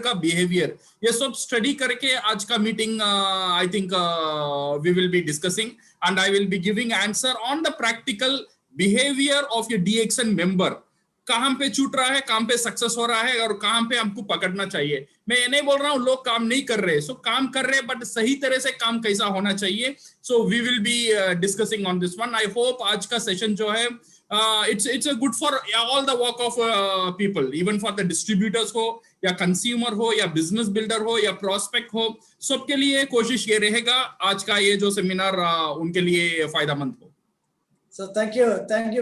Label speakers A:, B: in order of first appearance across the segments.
A: का बिहेवियर, ये सब स्टडी करके आज का meeting I think we will be discussing and I will be giving answer on the practical behaviour of a DXN member. कहां पे छूट रहा है, कहां पे सक्सेस हो रहा है और कहां पे हमको पकड़ना चाहिए। मैं ये नहीं बोल रहा हूं लोग काम नहीं कर रहे, सो काम कर रहे, बट सही तरह से काम कैसा होना चाहिए। So we will be discussing on this one. I hope आज का सेशन जो है it's a good for all the walk of people, even for the distributors हो या कंज्यूमर हो या बिजनेस बिल्डर हो या प्रोस्पेक्ट हो, सबके लिए कोशिश ये रहेगा आज का ये जो सेमिनार उनके लिए फायदेमंद हो।
B: So thank you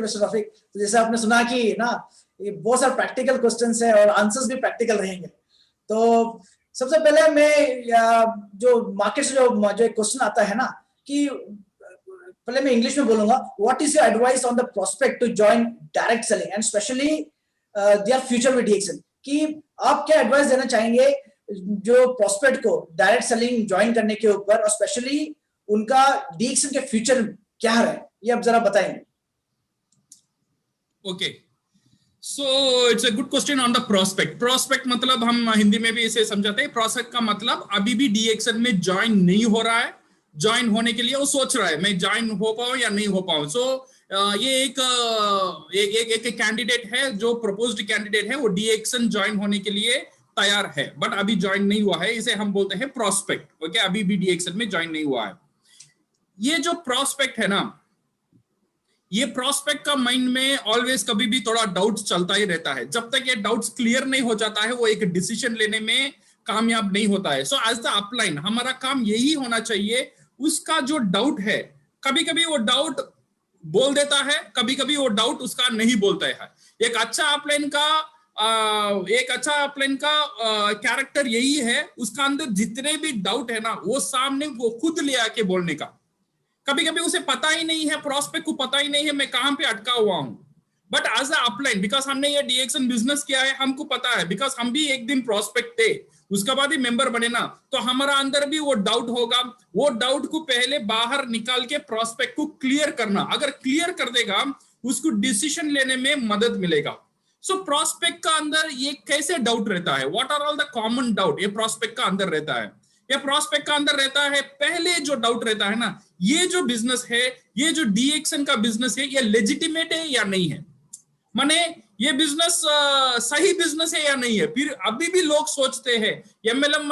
B: mister Rafiq. तो जैसे आपने सुना कि ना ये बहुत सारे प्रैक्टिकल क्वेश्चंस है और आंसर्स भी प्रैक्टिकल रहेंगे। तो सबसे पहले मैं जो मार्केट से जो एक क्वेश्चन आता है ना कि पहले मैं इंग्लिश में बोलूंगा, what is your advice on the prospect to join direct selling and specially their future with DXN, कि आप क्या एडवाइस देना चाहेंगे जो प्रोस्पेक्ट को डायरेक्ट सेलिंग ज्वाइन करने के ऊपर और स्पेशली उनका डीएक्सन के फ्यूचर क्या है, ये आप जरा बताएंगे।
A: Okay, so it's a good question on the prospect. Prospect मतलब हम हिंदी में भी इसे समझाते हैं, प्रोस्पेक्ट का मतलब अभी भी डीएक्सन में ज्वाइन नहीं हो रहा है, ज्वाइन होने के लिए वो सोच रहा है मैं ज्वाइन हो पाऊं या नहीं हो पाऊं। सो ये एक कैंडिडेट है जो प्रपोज्ड कैंडिडेट है, वो डीएक्सन ज्वाइन होने के लिए तैयार है बट अभी ज्वाइन नहीं हुआ है, इसे हम बोलते हैं प्रोस्पेक्ट। ओके, अभी भी डीएक्सन में ज्वाइन नहीं हुआ है। ये जो प्रोस्पेक्ट है ना, ये प्रोस्पेक्ट का माइंड में ऑलवेज कभी भी थोड़ा डाउट चलता ही रहता है। जब तक ये डाउट्स क्लियर नहीं हो जाता है वो एक डिसीजन लेने में कामयाब नहीं होता है। सो एज द अपलाइन हमारा काम यही होना चाहिए, उसका जो डाउट है कभी कभी वो डाउट बोल देता है, कभी कभी वो डाउट उसका नहीं बोलता है। एक अच्छा अपलाइन का कैरेक्टर यही है, उसका अंदर जितने भी डाउट है ना वो सामने वो खुद ले आके बोलने का। कभी कभी उसे पता ही नहीं है, प्रोस्पेक्ट को पता ही नहीं है मैं कहां पे अटका हुआ हूं, but as a upline because हमने ये डीएक्सन बिजनेस किया है, हमको पता है, बिकॉज हम भी एक दिन प्रोस्पेक्ट थे, उसके बाद ही मेंबर बने ना, तो हमारा अंदर भी वो डाउट होगा। वो डाउट को पहले बाहर निकाल के प्रोस्पेक्ट को क्लियर करना, अगर क्लियर कर देगा उसको डिसीजन लेने में मदद मिलेगा। सो प्रोस्पेक्ट का अंदर ये कैसे डाउट रहता है, what are all the common doubt ये प्रोस्पेक्ट का अंदर रहता है। ये प्रोस्पेक्ट का अंदर रहता है, पहले जो डाउट रहता है ना, ये जो बिजनेस है, ये जो डीएक्सन का बिजनेस है, ये लेजिटिमेट है या नहीं है, माने ये बिजनेस सही बिजनेस है या नहीं है। फिर अभी भी लोग सोचते हैं एमएलएम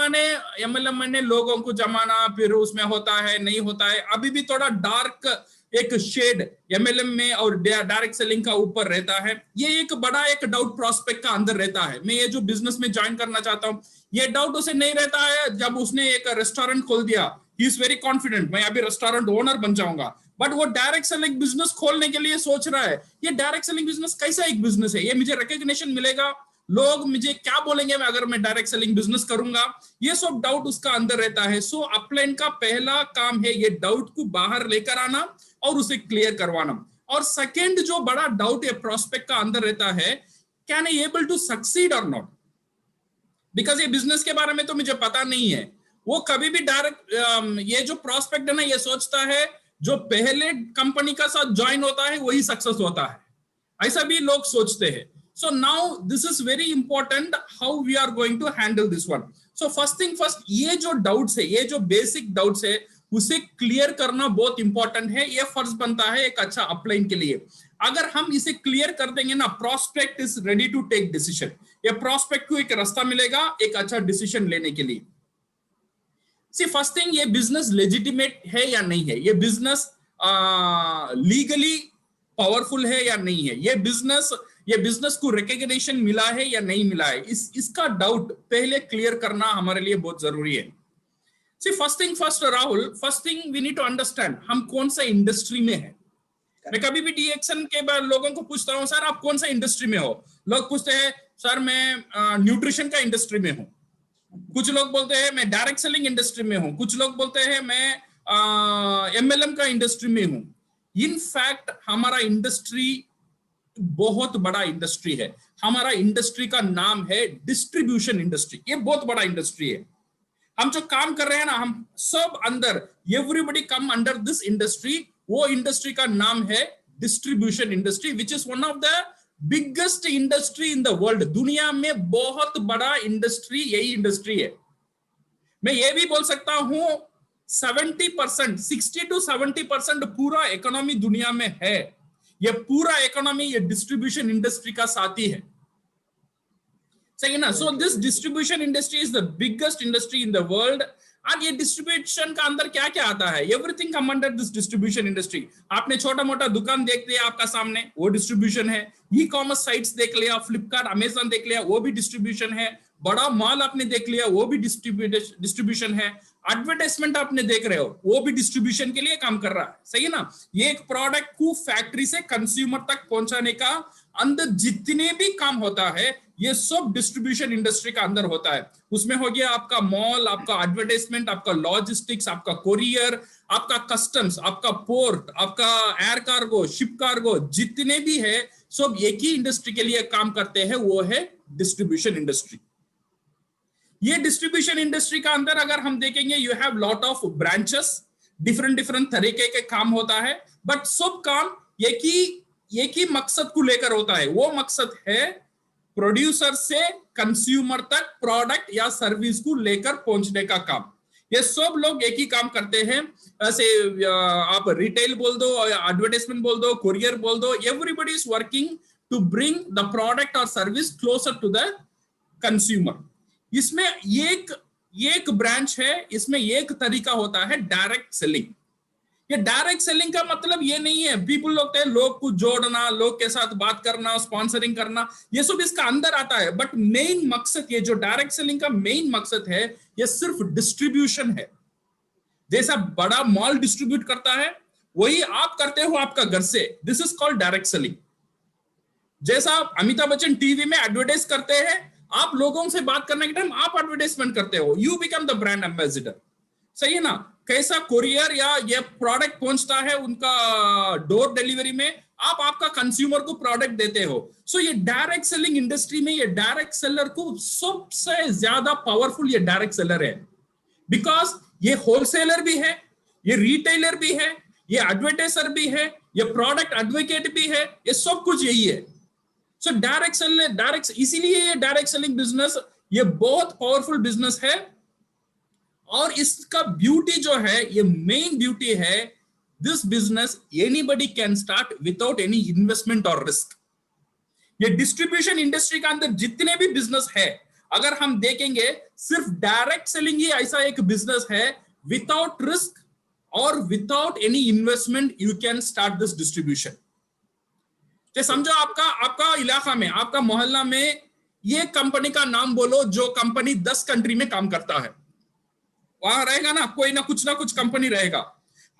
A: माने लोगों को जमाना, फिर उसमें होता है नहीं होता है, अभी भी थोड़ा डार्क एक शेड एमएलएम में और डायरेक्ट सेलिंग का ऊपर रहता है। ये एक बड़ा एक डाउट प्रोस्पेक्ट का अंदर रहता है, मैं ये जो बिजनेस में ज्वाइन करना चाहता हूँ, ये डाउट उसे नहीं रहता है। जब उसने एक रेस्टोरेंट खोल दिया, ही इज वेरी कॉन्फिडेंट मैं अभी रेस्टोरेंट ओनर बन जाऊंगा, बट वो डायरेक्ट सेलिंग बिजनेस खोलने के लिए सोच रहा है, ये डायरेक्ट सेलिंग बिजनेस कैसा एक बिजनेस है, ये मुझे रिकॉग्निशन मिलेगा, लोग मुझे क्या बोलेंगे मैं अगर मैं डायरेक्ट सेलिंग बिजनेस करूंगा, ये सब डाउट उसका अंदर रहता है। सो अपलाइन का पहला काम है ये डाउट को बाहर लेकर आना और उसे क्लियर करवाना। और सेकंड जो बड़ा डाउट है प्रोस्पेक्ट का अंदर रहता है, can I able to succeed और नॉट, बिकॉज ये बिजनेस के बारे में तो मुझे पता नहीं है। वो कभी भी डायरेक्ट ये जो प्रोस्पेक्ट है ना, ये सोचता है जो पहले कंपनी का साथ ज्वाइन होता है वही सक्सेस होता है, ऐसा भी लोग सोचते हैं। So now this is very important how we are going to handle this one. So first thing first, ये जो डाउट्स है, ये जो बेसिक डाउट्स है, उसे क्लियर करना बहुत इंपॉर्टेंट है। ये फर्ज बनता है एक अच्छा अपलाइन के लिए। अगर हम इसे क्लियर कर देंगे ना, prospect is ready to take decision, ये प्रोस्पेक्ट को एक रास्ता मिलेगा एक अच्छा डिसीजन लेने के लिए। सी फर्स्ट थिंग, ये बिजनेस लेजिटिमेट है या नहीं है, ये बिजनेस लीगली पावरफुल है या नहीं है, ये बिजनेस को रिकॉग्निशन मिला है या नहीं मिला है, इसका डाउट पहले क्लियर करना हमारे लिए बहुत जरूरी है। See first thing first Rahul, first thing we need to understand हम कौन सा इंडस्ट्री में है। मैं कभी भी डीएक्सन के बाद लोगों को पूछता हूँ, सर आप कौन सा इंडस्ट्री में हो, लोग पूछते हैं सर मैं न्यूट्रिशन का इंडस्ट्री में हूँ, कुछ लोग बोलते हैं मैं डायरेक्ट सेलिंग इंडस्ट्री में हूं, कुछ लोग बोलते हैं मैं एमएलएम का इंडस्ट्री में हूं। इन फैक्ट हमारा इंडस्ट्री बहुत बड़ा इंडस्ट्री है, हमारा इंडस्ट्री का नाम है डिस्ट्रीब्यूशन इंडस्ट्री। ये बहुत बड़ा इंडस्ट्री है। हम जो काम कर रहे हैं ना, हम सब अंदर everybody come under this industry. वो इंडस्ट्री का नाम है distribution industry, which is one of the biggest industry in the world, दुनिया में बहुत बड़ा इंडस्ट्री यही इंडस्ट्री है। मैं ये भी बोल सकता हूं 70%, 60 to 70% पूरा इकोनॉमी दुनिया में है, ये पूरा इकोनॉमी ये डिस्ट्रीब्यूशन इंडस्ट्री का साथी है, सही ना। So this distribution industry is the biggest industry in the world. और ये डिस्ट्रीब्यूशन का अंदर क्या क्या आता है, everything come under this distribution industry. आपने छोटा मोटा दुकान देख लिया आपका सामने, वो डिस्ट्रीब्यूशन है। ई कॉमर्स साइट्स देख लिया, फ्लिपकार्ट अमेजन देख लिया, वो भी डिस्ट्रीब्यूशन है। बड़ा मॉल आपने देख लिया, वो भी डिस्ट्रीब्यूशन है। एडवर्टाइजमेंट आपने देख रहे हो, वो भी डिस्ट्रीब्यूशन के लिए काम कर रहा है, सही है ना। ये एक प्रोडक्ट को फैक्ट्री से कंज्यूमर तक पहुंचाने का अंदर जितने भी काम होता है, ये सब डिस्ट्रीब्यूशन इंडस्ट्री का अंदर होता है। उसमें हो गया आपका मॉल, आपका एडवर्टाइजमेंट, आपका लॉजिस्टिक्स, आपका कोरियर, आपका कस्टम्स, आपका पोर्ट, आपका एयर कार्गो, शिप कार्गो, जितने भी है सब एक ही इंडस्ट्री के लिए काम करते हैं, वो है डिस्ट्रीब्यूशन इंडस्ट्री। ये डिस्ट्रीब्यूशन इंडस्ट्री का अंदर अगर हम देखेंगे, you have lot of branches, different different तरीके के काम होता है, बट सब काम एक ही मकसद को लेकर होता है। वो मकसद है प्रोड्यूसर से कंज्यूमर तक प्रोडक्ट या सर्विस को लेकर पहुंचने का काम। ये सब लोग एक ही काम करते हैं। ऐसे आप रिटेल बोल दो, एडवर्टाइजमेंट बोल दो, कुरियर बोल दो, everybody is working to bring the product और service closer to the consumer. इसमें एक ब्रांच है, इसमें एक तरीका होता है डायरेक्ट सेलिंग। ये डायरेक्ट सेलिंग का मतलब ये नहीं है पीपल लोग को जोड़ना, लोग के साथ बात करना, स्पॉन्सरिंग करना, ये सब इसका अंदर आता है। बट मेन मकसद, ये जो डायरेक्ट सेलिंग का मेन मकसद है, ये सिर्फ डिस्ट्रीब्यूशन है। जैसा बड़ा मॉल डिस्ट्रीब्यूट करता है, वही आप करते हो आपका घर से। This is called direct selling. जैसा अमिताभ बच्चन टीवी में एडवर्टाइज करते हैं, आप लोगों से बात करने के टाइम आप एडवर्टाइजमेंट करते हो, you become the brand ambassador, सही है ना। कैसा कोरियर या ये प्रोडक्ट पहुंचता है उनका डोर डिलीवरी में, आप आपका कंज्यूमर को प्रोडक्ट देते हो। सो ये डायरेक्ट सेलिंग इंडस्ट्री में ये डायरेक्ट सेलर को सबसे ज्यादा पावरफुल ये डायरेक्ट सेलर है, बिकॉज ये होलसेलर भी है, ये रिटेलर भी है, ये एडवर्टाइजर भी है, ये प्रोडक्ट एडवोकेट भी है, ये सब कुछ यही है। सो इसीलिए ये डायरेक्ट सेलिंग बिजनेस ये बहुत पावरफुल बिजनेस है। और इसका ब्यूटी जो है, ये मेन ब्यूटी है, this business anybody can start without any investment और रिस्क। ये डिस्ट्रीब्यूशन इंडस्ट्री का अंदर जितने भी बिजनेस है, अगर हम देखेंगे, सिर्फ डायरेक्ट सेलिंग ही ऐसा एक बिजनेस है विदाउट रिस्क और without any investment you can start this distribution. समझो आपका इलाका में, आपका मोहल्ला में ये कंपनी का नाम बोलो जो कंपनी 10 कंट्री में काम करता है, वहां रहेगा ना कुछ ना कुछ कंपनी रहेगा।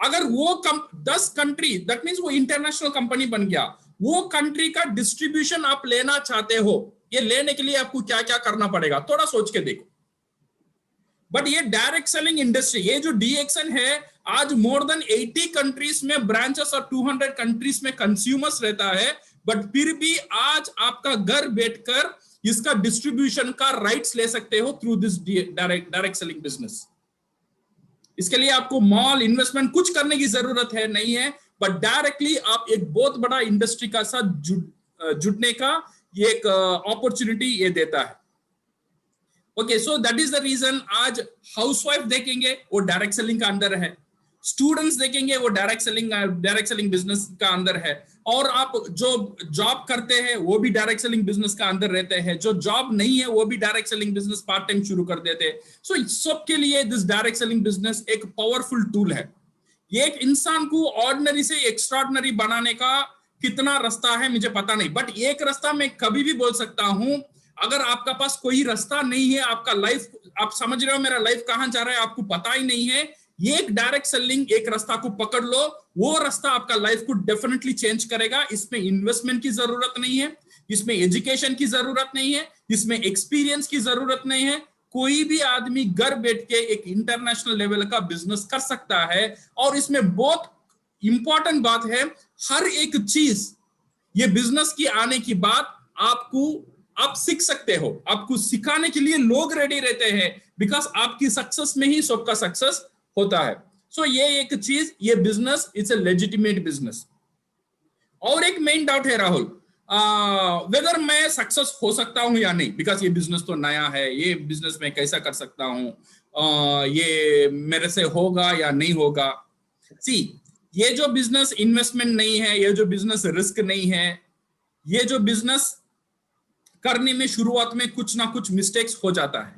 A: अगर वो 10 कंट्री, दैट मींस वो इंटरनेशनल कंपनी बन गया। वो कंट्री का डिस्ट्रीब्यूशन आप लेना चाहते हो, ये लेने के लिए आपको क्या क्या करना पड़ेगा, थोड़ा सोच के देखो। बट ये डायरेक्ट सेलिंग इंडस्ट्री, ये जो डीएक्सएन है, आज मोर देन 80 कंट्रीज में ब्रांचेस और 200 कंट्रीज में कंज्यूमर्स रहता है। बट फिर भी आज आपका घर बैठकर इसका डिस्ट्रीब्यूशन का राइट्स ले सकते हो through this direct selling business. इसके लिए आपको मॉल इन्वेस्टमेंट कुछ करने की जरूरत है नहीं है, बट डायरेक्टली आप एक बहुत बड़ा इंडस्ट्री का साथ जुड़ने का ये एक अपॉर्चुनिटी ये देता है। Okay, so that is the reason आज हाउसवाइफ देखेंगे वो डायरेक्ट सेलिंग का अंदर है, स्टूडेंट्स देखेंगे वो डायरेक्ट सेलिंग बिजनेस का अंदर है, और आप जो जॉब करते हैं वो भी डायरेक्ट सेलिंग बिजनेस का अंदर रहते हैं, जो जॉब नहीं है वो भी direct selling business part time शुरू कर देते हैं। सो सबके लिए दिस डायरेक्ट सेलिंग बिजनेस एक पावरफुल टूल है। ये एक इंसान को ऑर्डिनरी से एक्स्ट्राऑर्डिनरी बनाने का कितना रास्ता है मुझे पता नहीं, बट एक रास्ता मैं कभी भी बोल सकता हूं, अगर आपका पास कोई रास्ता नहीं है, आपका लाइफ, आप समझ रहे हो मेरा लाइफ कहां जा रहा है, आपको पता ही नहीं है, ये एक डायरेक्ट सेलिंग एक रास्ता को पकड़ लो, वो रास्ता आपका लाइफ को डेफिनेटली चेंज करेगा। इसमें इन्वेस्टमेंट की जरूरत नहीं है, इसमें एजुकेशन की जरूरत नहीं है, इसमें एक्सपीरियंस की जरूरत नहीं है। कोई भी आदमी घर बैठ के एक इंटरनेशनल लेवल का बिजनेस कर सकता है। और इसमें बहुत इंपॉर्टेंट बात है, हर एक चीज ये बिजनेस की आने की बात आप सीख सकते हो, आपको सिखाने के लिए लोग रेडी रहते हैं, बिकॉज आपकी सक्सेस में ही सबका सक्सेस होता है। सो ये एक चीज, ये business it's a legitimate business. और एक मेन डाउट है राहुल, वेदर मैं सक्सेस हो सकता हूं या नहीं, बिकॉज ये बिजनेस तो नया है, ये बिजनेस मैं कैसा कर सकता हूं, ये मेरे से होगा या नहीं होगा। सी, ये जो बिजनेस इन्वेस्टमेंट नहीं है, ये जो बिजनेस रिस्क नहीं है, ये जो बिजनेस करने में शुरुआत में कुछ ना कुछ मिस्टेक्स हो जाता है,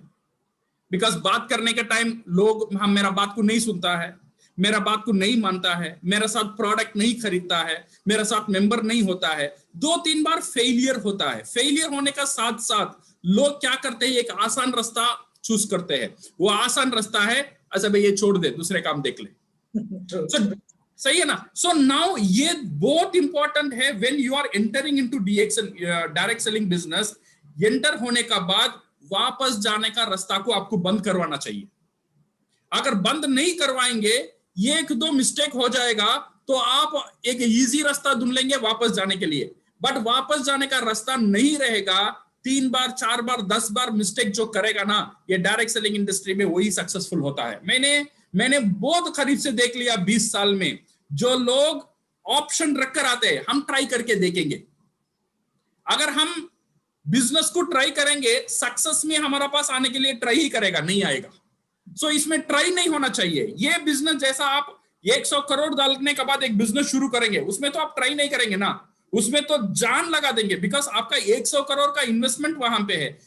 A: बिकॉज बात करने के टाइम लोग हम मेरा बात को नहीं सुनता है, मेरा बात को नहीं मानता है, मेरे साथ प्रोडक्ट नहीं खरीदता है, मेरे साथ मेंबर नहीं होता है, 2-3 बार फेलियर होता है। फेलियर होने का साथ साथ लोग क्या करते हैं, एक आसान रास्ता चूज करते हैं। वो आसान रास्ता है, अच्छा भाई ये छोड़ दे, दूसरे काम देख ले। सही है ना? सो नाउ ये बहुत इंपॉर्टेंट है when you are entering into direct selling business. Enter होने का बाद वापस जाने का रास्ता को आपको बंद करवाना चाहिए। अगर बंद नहीं करवाएंगे, ये 1-2 मिस्टेक हो जाएगा तो आप एक इजी रास्ता ढूंढ लेंगे वापस जाने के लिए, बट वापस जाने का रास्ता नहीं रहेगा। 3 बार 4 बार 10 बार मिस्टेक जो करेगा ना, ये डायरेक्ट सेलिंग इंडस्ट्री में वही सक्सेसफुल होता है। मैंने बहुत करीब से देख लिया 20 साल में, जो लोग ऑप्शन रखकर आते हैं, हम ट्राई करके देखेंगे। अगर हम बिजनेस को ट्राई करेंगे, सक्सेस में हमारा पास आने के लिए ट्राई ही करेगा, नहीं आएगा। सो इसमें ट्राई नहीं होना चाहिए। ये बिजनेस जैसा आप 100 करोड़ डालने के बाद एक बिजनेस शुरू करेंगे, उसमें तो आप ट्राई नहीं करेंगे ना, उसमें तो जान लगा देंगे, बिकॉज आपका 100 करोड़ का इन्वेस्टमेंट वहां पे है।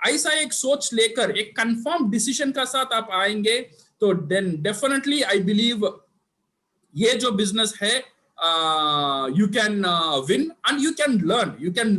A: ऐसा एक सोच लेकर एक कंफर्म डिसीजन का साथ आप आएंगे, तो देन डेफिनेटली आई बिलीव ये जो बिजनेस है, you can win and you can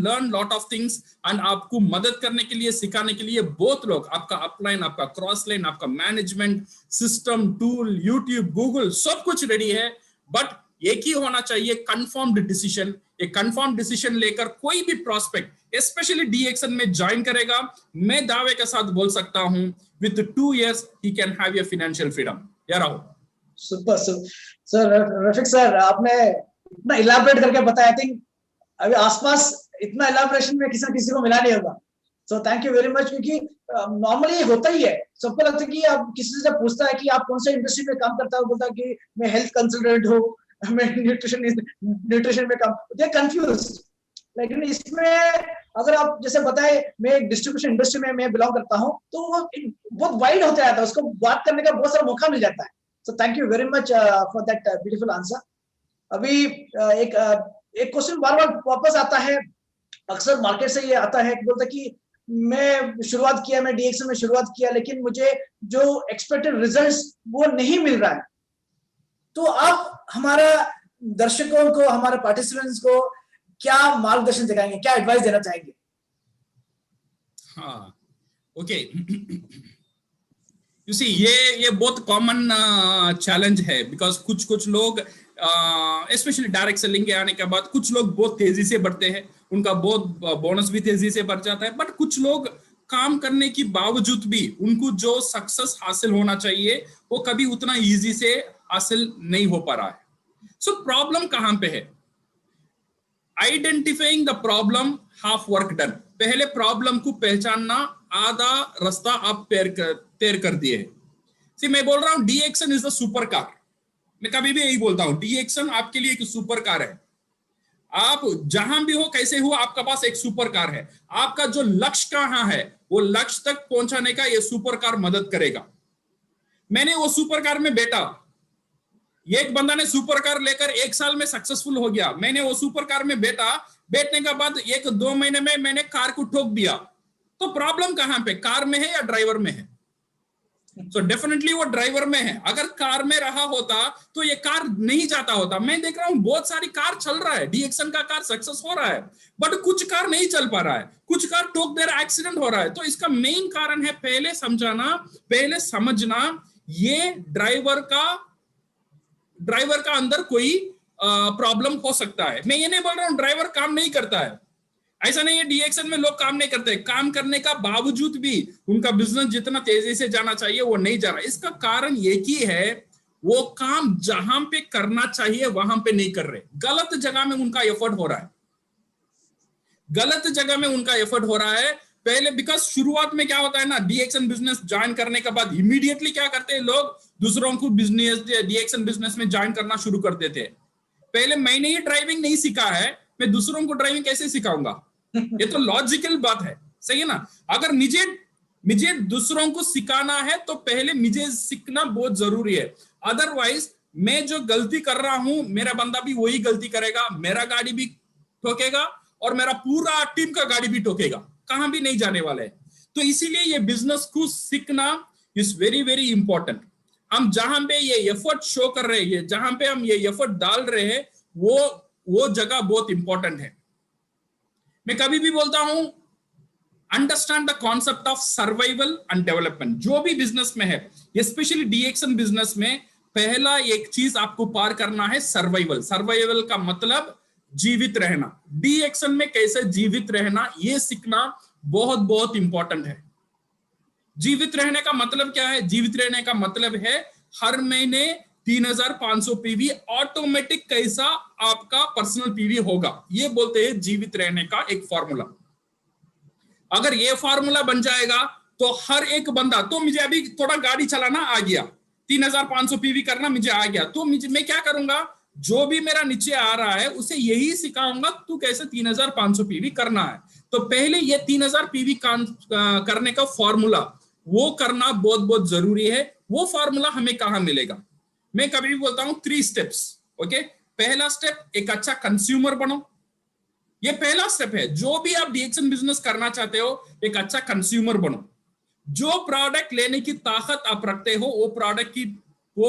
A: learn lot of things। and आपको मदद करने के लिए, सिखाने के लिए बहुत लोग, आपका अपलाइन, आपका क्रॉस लाइन, आपका management system, tool, YouTube, Google, सब कुछ रेडी है। बट एक ही होना चाहिए, कंफर्म्ड डिसीजन। एक कंफर्म डिसीजन लेकर कोई भी प्रोस्पेक्ट स्पेशली डीएक्सन में ज्वाइन करेगा, मैं दावे के साथ बोल सकता हूं with 2 years he can have your financial freedom. यार आओ।
B: सुपर सर, रफीक सर, आपने इतना इलाबोरेट करके बताया। आई थिंक अभी आसपास इतना इलाबोरेशन में किसी को मिला नहीं होगा। सो थैंक यू वेरी मच। क्योंकि नॉर्मली होता ही है, सबको लगता है कि आप किसी से जब पूछता है कि आप कौन सा इंडस्ट्री में काम करता है, बोलता है कि मैं हेल्थ कंसल्टेंट हूँ, मैं न्यूट्रिशन में काम, दे कंफ्यूज। लेकिन इसमें अगर आप जैसे बताए, मैं एक डिस्ट्रीब्यूशन इंडस्ट्री में मैं बिलोंग करता हूँ, तो वो बहुत वाइड होता जाता है, उसको बात करने का बहुत सारा मौका मिल जाता है। So thank you very much for that beautiful answer। अभी एक क्वेश्चन बार बार वापस आता है, अक्सर मार्केट से ये आता है, बोलता है कि मैं शुरुआत किया, मैं डीएक्सन में शुरुआत किया, लेकिन मुझे जो एक्सपेक्टेड रिजल्ट्स वो नहीं मिल रहा है। तो आप हमारा दर्शकों को, हमारे पार्टिसिपेंट्स को क्या मार्गदर्शन दिखाएंगे, क्या एडवाइस देना चाहेंगे?
A: हाँ, ओके। You see, ये बहुत कॉमन चैलेंज है, बिकॉज कुछ लोग स्पेशली डायरेक्ट सेलिंग के आने के बाद कुछ लोग बहुत तेजी से बढ़ते हैं, उनका बहुत बोनस भी तेजी से बढ़ जाता है, बट कुछ लोग काम करने की बावजूद भी उनको जो सक्सेस हासिल होना चाहिए वो कभी उतना इजी से हासिल नहीं हो पा रहा है। सो प्रॉब्लम कहां पे है? Identifying the problem, half work done. पहले प्रॉब्लम को पहचानना, आधा रास्ता आप तैर कर दिए। सी, मैं बोल रहा हूं डीएक्सन इज द सुपर कार। मैं कभी भी यही बोलता हूं, डीएक्सन आपके लिए एक सुपर कार है। आप जहां भी हो, कैसे हो, आपका पास एक सुपर कार है। आपका जो लक्ष्य कहां है, वो लक्ष्य तक पहुंचाने का ये सुपर कार मदद करेगा। मैंने वो सुपर कार में बैठा, एक बंदा ने सुपर कार लेकर 1 साल में सक्सेसफुल हो गया, मैंने वो सुपर कार में बैठा, बैठने के बाद 1-2 महीने में मैंने कार को ठोक दिया। तो प्रॉब्लम कहां पे, कार में है या ड्राइवर में है? तो डेफिनेटली वो ड्राइवर में है। अगर कार में रहा होता तो ये कार नहीं जाता होता। मैं देख रहा हूं बहुत सारी कार चल रहा है, डीएक्सन का कार सक्सेस हो रहा है, बट कुछ कार नहीं चल पा रहा है, कुछ कार ठोक दे रहा है, एक्सीडेंट हो रहा है। तो इसका मेन कारण है पहले समझाना, पहले समझना, ये ड्राइवर का अंदर कोई प्रॉब्लम हो सकता है। मैं ये नहीं बोल रहा हूं ड्राइवर काम नहीं करता है, ऐसा नहीं है डीएक्सन में लोग काम नहीं करते, काम करने का बावजूद भी उनका बिजनेस जितना तेजी से जाना चाहिए वो नहीं जा रहा। इसका कारण एक ही है, वो काम जहां पे करना चाहिए वहां पे नहीं कर रहे, गलत जगह में उनका एफर्ट हो रहा है, गलत जगह में उनका एफर्ट हो रहा है। पहले बिकॉज शुरुआत में क्या होता है ना, डीएक्सन बिजनेस ज्वाइन करने के बाद इमीडिएटली क्या करते हैं लोग, दूसरों को बिजनेस डीएक्सन बिजनेस में ज्वाइन करना शुरू कर देते हैं। पहले मैंने ही ड्राइविंग नहीं सीखा है, मैं दूसरों को ड्राइविंग कैसे सिखाऊंगा? ये तो लॉजिकल बात है, सही है ना? अगर मुझे दूसरों को सिखाना है तो पहले मुझे सीखना बहुत जरूरी है। अदरवाइज मैं जो गलती कर रहा हूं, मेरा बंदा भी वही गलती करेगा, मेरा गाड़ी भी ठोकेगा और मेरा पूरा टीम का गाड़ी भी ठोकेगा, कहां भी नहीं जाने वाला है। तो इसीलिए ये बिजनेस को सीखना इज वेरी वेरी इंपॉर्टेंट। हम जहां पे ये एफर्ट शो कर रहे हैं, जहां पे हम ये एफर्ट डाल रहे हैं, वो जगह बहुत इंपॉर्टेंट है। मैं कभी भी बोलता हूं, understand the concept of survival and development. जो भी बिजनेस में है, स्पेशली डीएक्शन बिजनेस में, पहला एक चीज आपको पार करना है, सर्वाइवल। सर्वाइवल का मतलब जीवित रहना। डीएक्शन में कैसे जीवित रहना, ये सीखना बहुत बहुत इंपॉर्टेंट है। जीवित रहने का मतलब क्या है? जीवित रहने का मतलब है हर महीने 3500 पीवी ऑटोमेटिक कैसा आपका पर्सनल पीवी होगा, ये बोलते हैं जीवित रहने का एक फॉर्मूला। अगर ये फॉर्मूला बन जाएगा तो हर एक बंदा, तो मुझे अभी थोड़ा गाड़ी चलाना आ गया, 3500 पीवी करना मुझे आ गया, तो मैं क्या करूंगा, जो भी मेरा नीचे आ रहा है उसे यही सिखाऊंगा तू कैसे 3500 पीवी करना है। तो पहले ये 3000 पीवी करने का फॉर्मूला वो करना बहुत बहुत जरूरी है। वो फॉर्मूला हमें कहां मिलेगा? मैं कभी भी बोलता हूं 3 स्टेप्स। ओके, पहला स्टेप, एक अच्छा कंज्यूमर बनो। ये पहला स्टेप है। जो भी आप डीएक्शन बिजनेस करना चाहते हो, एक अच्छा कंज्यूमर बनो। जो प्रोडक्ट लेने की ताकत आप रखते हो, वो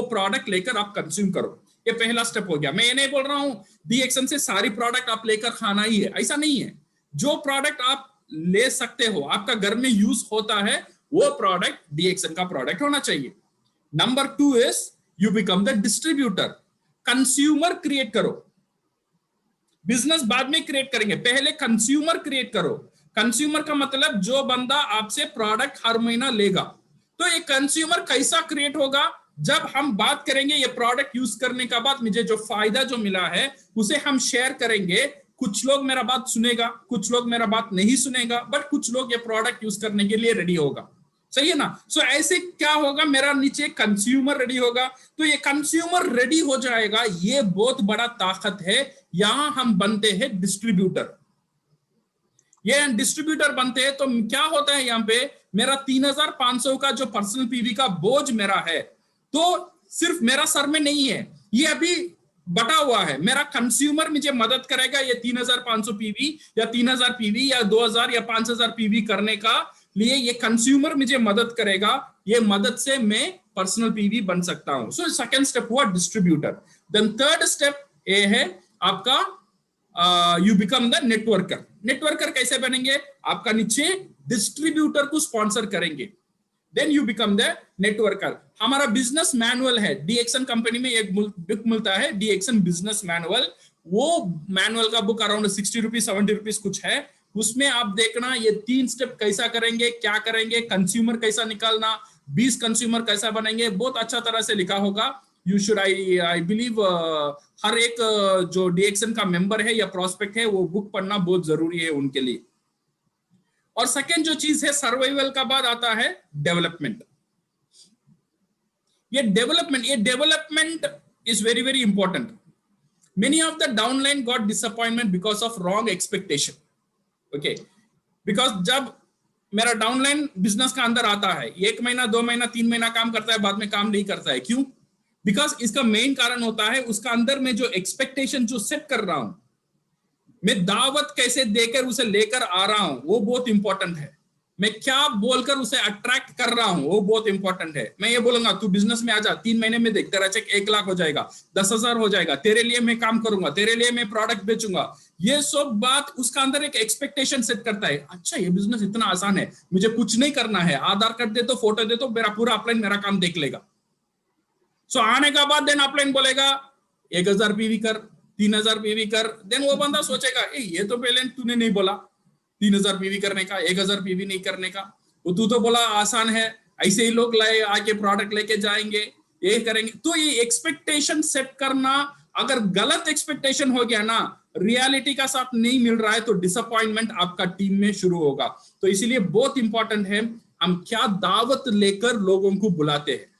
A: प्रोडक्ट लेकर आप कंज्यूम करो। ये पहला स्टेप हो गया। मैं ये नहीं बोल रहा हूं डीएक्शन से सारी प्रोडक्ट आप लेकर खाना ही है, ऐसा नहीं है। जो प्रोडक्ट आप ले सकते हो, आपका घर में यूज होता है, वो प्रोडक्ट डीएक्शन का प्रोडक्ट होना चाहिए। Number 2 is you become the distributor. Consumer create करो। बिजनेस बाद में क्रिएट करेंगे, पहले कंज्यूमर क्रिएट करो। कंज्यूमर का मतलब जो बंदा आपसे प्रोडक्ट हर महीना लेगा। तो ये कंज्यूमर कैसा क्रिएट होगा? जब हम बात करेंगे ये प्रोडक्ट यूज करने का बाद मुझे जो फायदा जो मिला है उसे हम शेयर करेंगे। कुछ लोग मेरा बात सुनेगा, कुछ लोग मेरा बात नहीं सुनेगा, बट कुछ लोग ये प्रोडक्ट यूज करने के लिए रेडी होगा, सही है ना? सो ऐसे क्या होगा, मेरा नीचे कंज्यूमर रेडी होगा। तो ये कंज्यूमर रेडी हो जाएगा, ये बहुत बड़ा ताकत है। यहां हम बनते हैं डिस्ट्रीब्यूटर। ये डिस्ट्रीब्यूटर बनते हैं तो क्या होता है, यहां पे मेरा 3500 का जो पर्सनल पीवी का बोझ मेरा है, तो सिर्फ मेरा सर में नहीं है, ये अभी बटा हुआ है। मेरा कंज्यूमर मुझे मदद करेगा ये 3500 पीवी या 3000 पीवी या 2000 या 5000 पीवी करने का लिए, ये कंज्यूमर मुझे मदद करेगा। ये मदद से मैं पर्सनल पीवी बन सकता हूं। सो सेकंड स्टेप हुआ डिस्ट्रीब्यूटर। देन थर्ड स्टेप ये है आपका you become the networker. Networker कैसे बनेंगे? आपका नीचे डिस्ट्रीब्यूटर को स्पॉन्सर करेंगे, then you become the networker. हमारा बिजनेस मैनुअल है, डीएक्शन कंपनी में एक बुक मिलता है, डीएक्शन बिजनेस मैनुअल। वो मैनुअल का बुक अराउंड 60 रुपीज 70 रुपीज कुछ है। उसमें आप देखना ये 3 स्टेप कैसा करेंगे, क्या करेंगे, कंज्यूमर कैसा निकालना, 20 कंज्यूमर कैसा बनेंगे, बहुत अच्छा तरह से लिखा होगा। यू शुड आई बिलीव हर एक जो डीएक्शन का मेंबर है या प्रोस्पेक्ट है, वो बुक पढ़ना बहुत जरूरी है उनके लिए। और सेकेंड जो चीज है, सर्वाइवल का बाद आता है डेवलपमेंट। ये development is very very important. Many of the downline got disappointment because of wrong expectation. Okay, because जब मेरा डाउनलाइन बिजनेस का अंदर आता है, 1 महीना 2 महीना 3 महीना काम करता है, बाद में काम नहीं करता है। क्यों? बिकॉज इसका मेन कारण होता है उसका अंदर में जो एक्सपेक्टेशन जो सेट कर रहा हूं, मैं दावत कैसे देकर उसे लेकर आ रहा हूं, वो बहुत इंपॉर्टेंट है। मैं क्या बोलकर उसे अट्रैक्ट कर रहा हूं, वो बहुत इंपॉर्टेंट है। मैं ये बोलूंगा तू बिजनेस में आ जा, 3 महीने में देख तेरा चेक 1 लाख हो जाएगा, 10,000 हो जाएगा, तेरे लिए मैं काम करूंगा, तेरे लिए मैं प्रोडक्ट बेचूंगा। ये सब बात उसका अंदर एक एक्सपेक्टेशन सेट करता है। अच्छा, ये बिजनेस इतना आसान है, मुझे कुछ नहीं करना है, आधार कार्ड दे तो, फोटो दे तो, मेरा पूरा अपलाइन मेरा काम देख लेगा। सो आने का बाद देन अपलाइन बोलेगा 1000 पीवी कर, 3000 पीवी कर। देन वो बंदा सोचेगा ये तो पहले तूने नहीं बोला 3000 पीवी करने का, 1000 पीवी नहीं करने का, वो तू तो बोला आसान है, ऐसे ही लोग लाए आके प्रोडक्ट लेके जाएंगे, ये करेंगे। तो ये एक्सपेक्टेशन सेट करना, अगर गलत एक्सपेक्टेशन हो गया ना, रियलिटी का साथ नहीं मिल रहा है, तो डिसअपॉइंटमेंट आपका टीम में शुरू होगा। तो इसीलिए बहुत इंपॉर्टेंट है हम क्या दावत लेकर लोगों को बुलाते हैं।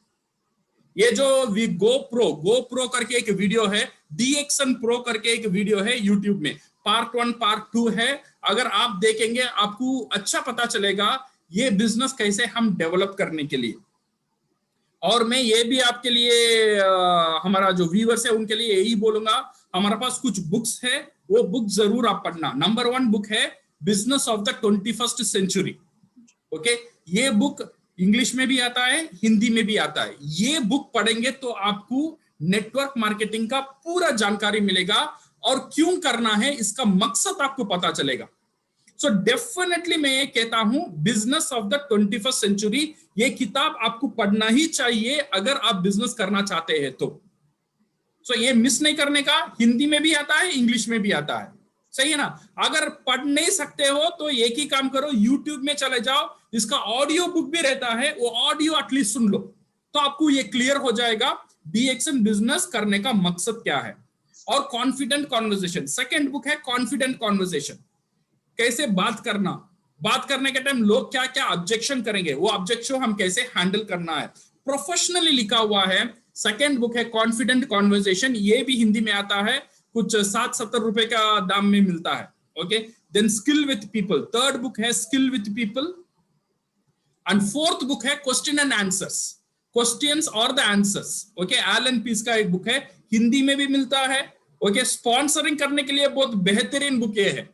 A: ये जो GoPro करके एक वीडियो है, डीएक्शन प्रो करके एक वीडियो है यूट्यूब में, पार्ट 1 पार्ट 2 है। अगर आप देखेंगे आपको अच्छा पता चलेगा ये बिजनेस कैसे हम डेवलप करने के लिए। और मैं ये भी आपके लिए हमारा जो व्यूअर्स है उनके लिए यही बोलूंगा, हमारे पास कुछ बुक्स है, वो बुक जरूर आप पढ़ना। नंबर 1 बुक है business of the 21st century. Okay, ये बुक इंग्लिश में भी आता है, हिंदी में भी आता है। ये बुक पढ़ेंगे तो आपको नेटवर्क मार्केटिंग का पूरा जानकारी मिलेगा और क्यों करना है इसका मकसद आपको पता चलेगा। सो डेफिनेटली मैं ये कहता हूं business of the 21st century, ये किताब आपको पढ़ना ही चाहिए अगर आप बिजनेस करना चाहते हैं तो। सो ये मिस नहीं करने का, हिंदी में भी आता है, इंग्लिश में भी आता है, सही है ना। अगर पढ़ नहीं सकते हो तो एक ही काम करो, यूट्यूब में चले जाओ, इसका ऑडियो बुक भी रहता है, वो ऑडियो एटलीस्ट सुन लो तो आपको ये क्लियर हो जाएगा DXN बिजनेस करने का मकसद क्या है। और कॉन्फिडेंट कॉन्वर्सेशन, सेकंड बुक है कॉन्फिडेंट कॉन्वर्सेशन, कैसे बात करना, बात करने के टाइम लोग क्या क्या ऑब्जेक्शन करेंगे, वो ऑब्जेक्शन हम कैसे हैंडल करना है, प्रोफेशनली लिखा हुआ है। सेकंड बुक है कॉन्फिडेंट कॉन्वर्सेशन, ये भी हिंदी में आता है, कुछ 60-70 रुपए का दाम में मिलता है। Okay, then skill with people, third book है skill with people. And fourth book है क्वेश्चन एंड आंसर्स, क्वेश्चंस और the answers. Okay, Allan Pease का एक बुक है, हिंदी में भी मिलता है। ओके, स्पॉन्सरिंग करने के लिए बहुत बेहतरीन बुक ये है,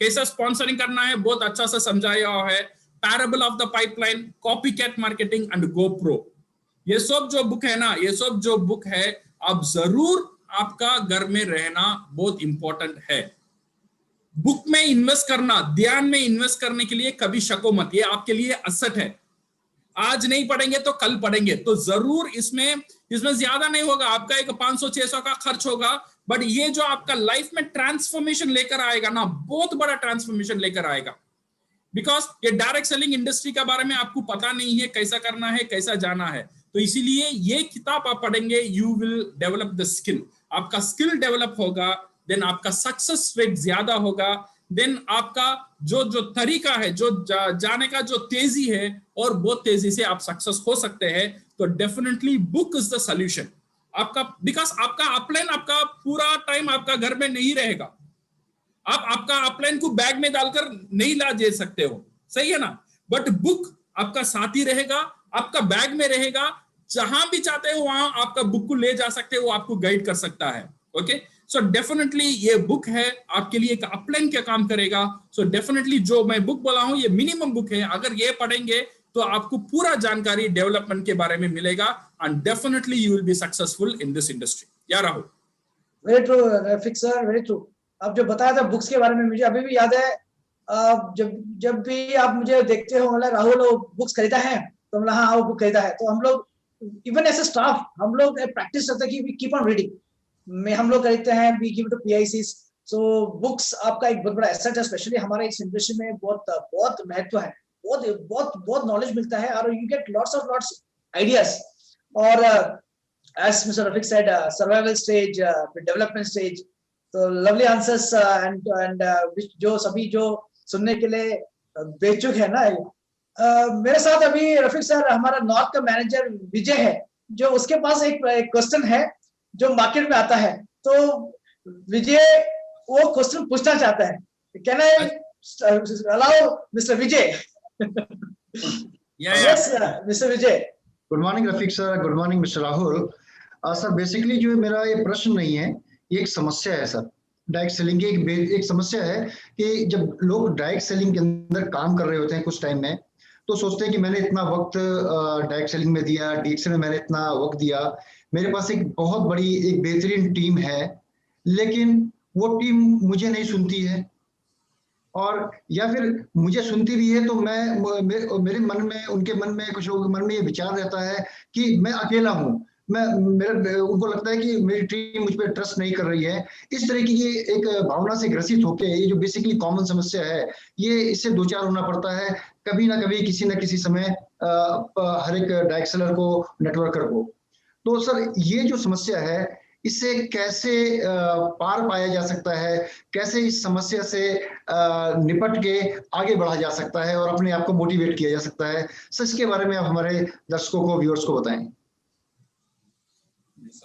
A: कैसा स्पॉन्सरिंग करना है बहुत अच्छा से समझाया हुआ है। Parable of the pipeline, copycat marketing and GoPro, ये सब जो बुक है ना, ये सब जो बुक है आप जरूर आपका घर में रहना बहुत इंपॉर्टेंट है। बुक में इन्वेस्ट करना, ध्यान में इन्वेस्ट करने के लिए कभी शको मत, ये आपके लिए असेट है। आज नहीं पढ़ेंगे तो कल पढ़ेंगे, तो जरूर इसमें ज्यादा नहीं होगा, आपका एक 500-600 का खर्च होगा, बट ये जो आपका लाइफ में ट्रांसफॉर्मेशन लेकर आएगा ना, बहुत बड़ा ट्रांसफॉर्मेशन लेकर आएगा। बिकॉज ये डायरेक्ट सेलिंग इंडस्ट्री के बारे में आपको पता नहीं है, कैसा करना है, कैसा जाना है, तो इसीलिए ये किताब आप पढ़ेंगे, you will develop the skill, आपका स्किल डेवलप होगा, देन आपका सक्सेस रेट ज्यादा होगा, देन आपका जो तरीका है, जो जाने का जो तेजी है, और बहुत तेजी से आप सक्सेस हो सकते हैं। तो definitely book is the solution आपका, बिकॉज आपका अपलाइन आपका पूरा टाइम आपका घर में नहीं रहेगा, आप आपका अपलाइन को बैग में डालकर नहीं ला दे सकते हो, सही है ना, बट बुक आपका साथ ही रहेगा, आपका बैग में रहेगा, जहां भी चाहते हो वहां आपका बुक को ले जा सकते हो, वो आपको गाइड कर सकता है। ओके, सो डेफिनेटली ये बुक है आपके लिए एक अपलाइन क्या काम करेगा। सो डेफिनेटली जो मैं बुक बोला हूं ये मिनिमम बुक है, अगर ये पढ़ेंगे तो आपको पूरा जानकारी डेवलपमेंट के बारे में मिलेगा, and definitely you will be successful in this industry. Yeah Rahul?
B: Very true Rafiq sir, very true. अब जो बताया था बुक्स के बारे में, मुझे अभी भी याद है, जब भी आप मुझे देखते हो मतलब राहुल वो बुक्स खरीदा है, तो मतलब हाँ वो बुक खरीदा है, तो हम लोग इवन एज ए स्टाफ हम लोग प्रैक्टिस करते हैं कि वी कीप ऑन रीडिंग, में हम लोग करते हैं, we give to PICs। So books आपका एक बहुत बड़ा एसेट है, स्पेशली हमारे इस इंडस्ट्री में बहुत महत्व है, बहुत नॉलेज मिलता है, और यू गेट लॉट्स आइडियाज। और as Mr. Rafiq said, survival stage, development stage, तो लवली आंसर्स, एंड जो सभी जो सुनने के लिए बेचुक है ना। मेरे साथ अभी रफीक सर हमारा नॉर्थ का मैनेजर विजय है, जो उसके पास एक क्वेश्चन है जो मार्केट में आता है, तो विजय वो क्वेश्चन पूछना चाहता है। Can I allow mister Vijay? Yes mister Vijay.
C: Good morning Rafiq sir, good morning mister Rahul. Sir basically जो मेरा ये प्रश्न नहीं है, ये एक समस्या है सर। डायरेक्ट सेलिंग की एक समस्या है कि जब लोग डायरेक्ट सेलिंग के अंदर काम कर रहे होते हैं कुछ टाइम में, तो सोचते हैं कि मैंने इतना वक्त डायरेक्ट सेलिंग में दिया, DXN में मैंने इतना वक्त दिया, मेरे पास एक बहुत बड़ी एक बेहतरीन टीम है, लेकिन वो टीम मुझे नहीं सुनती है, और या फिर मुझे सुनती भी है तो मेरे मन में, उनके मन में कुछ लोगों के मन में ये विचार रहता है कि मैं अकेला हूँ, उनको लगता है कि मेरी टीम मुझ पर ट्रस्ट नहीं कर रही है। इस तरह की ये एक भावना से ग्रसित होकर, ये जो बेसिकली कॉमन समस्या है, ये इससे दो चार होना पड़ता है कभी ना कभी, किसी न किसी समय हर एक डायरेक्ट सेलर को, नेटवर्कर को। तो सर ये जो समस्या है, इससे कैसे पार पाया जा सकता है, कैसे इस समस्या से निपट के आगे बढ़ा जा सकता है और अपने आप को मोटिवेट किया जा सकता है, सर इसके बारे में आप हमारे दर्शकों को, व्यूअर्स को बताएं।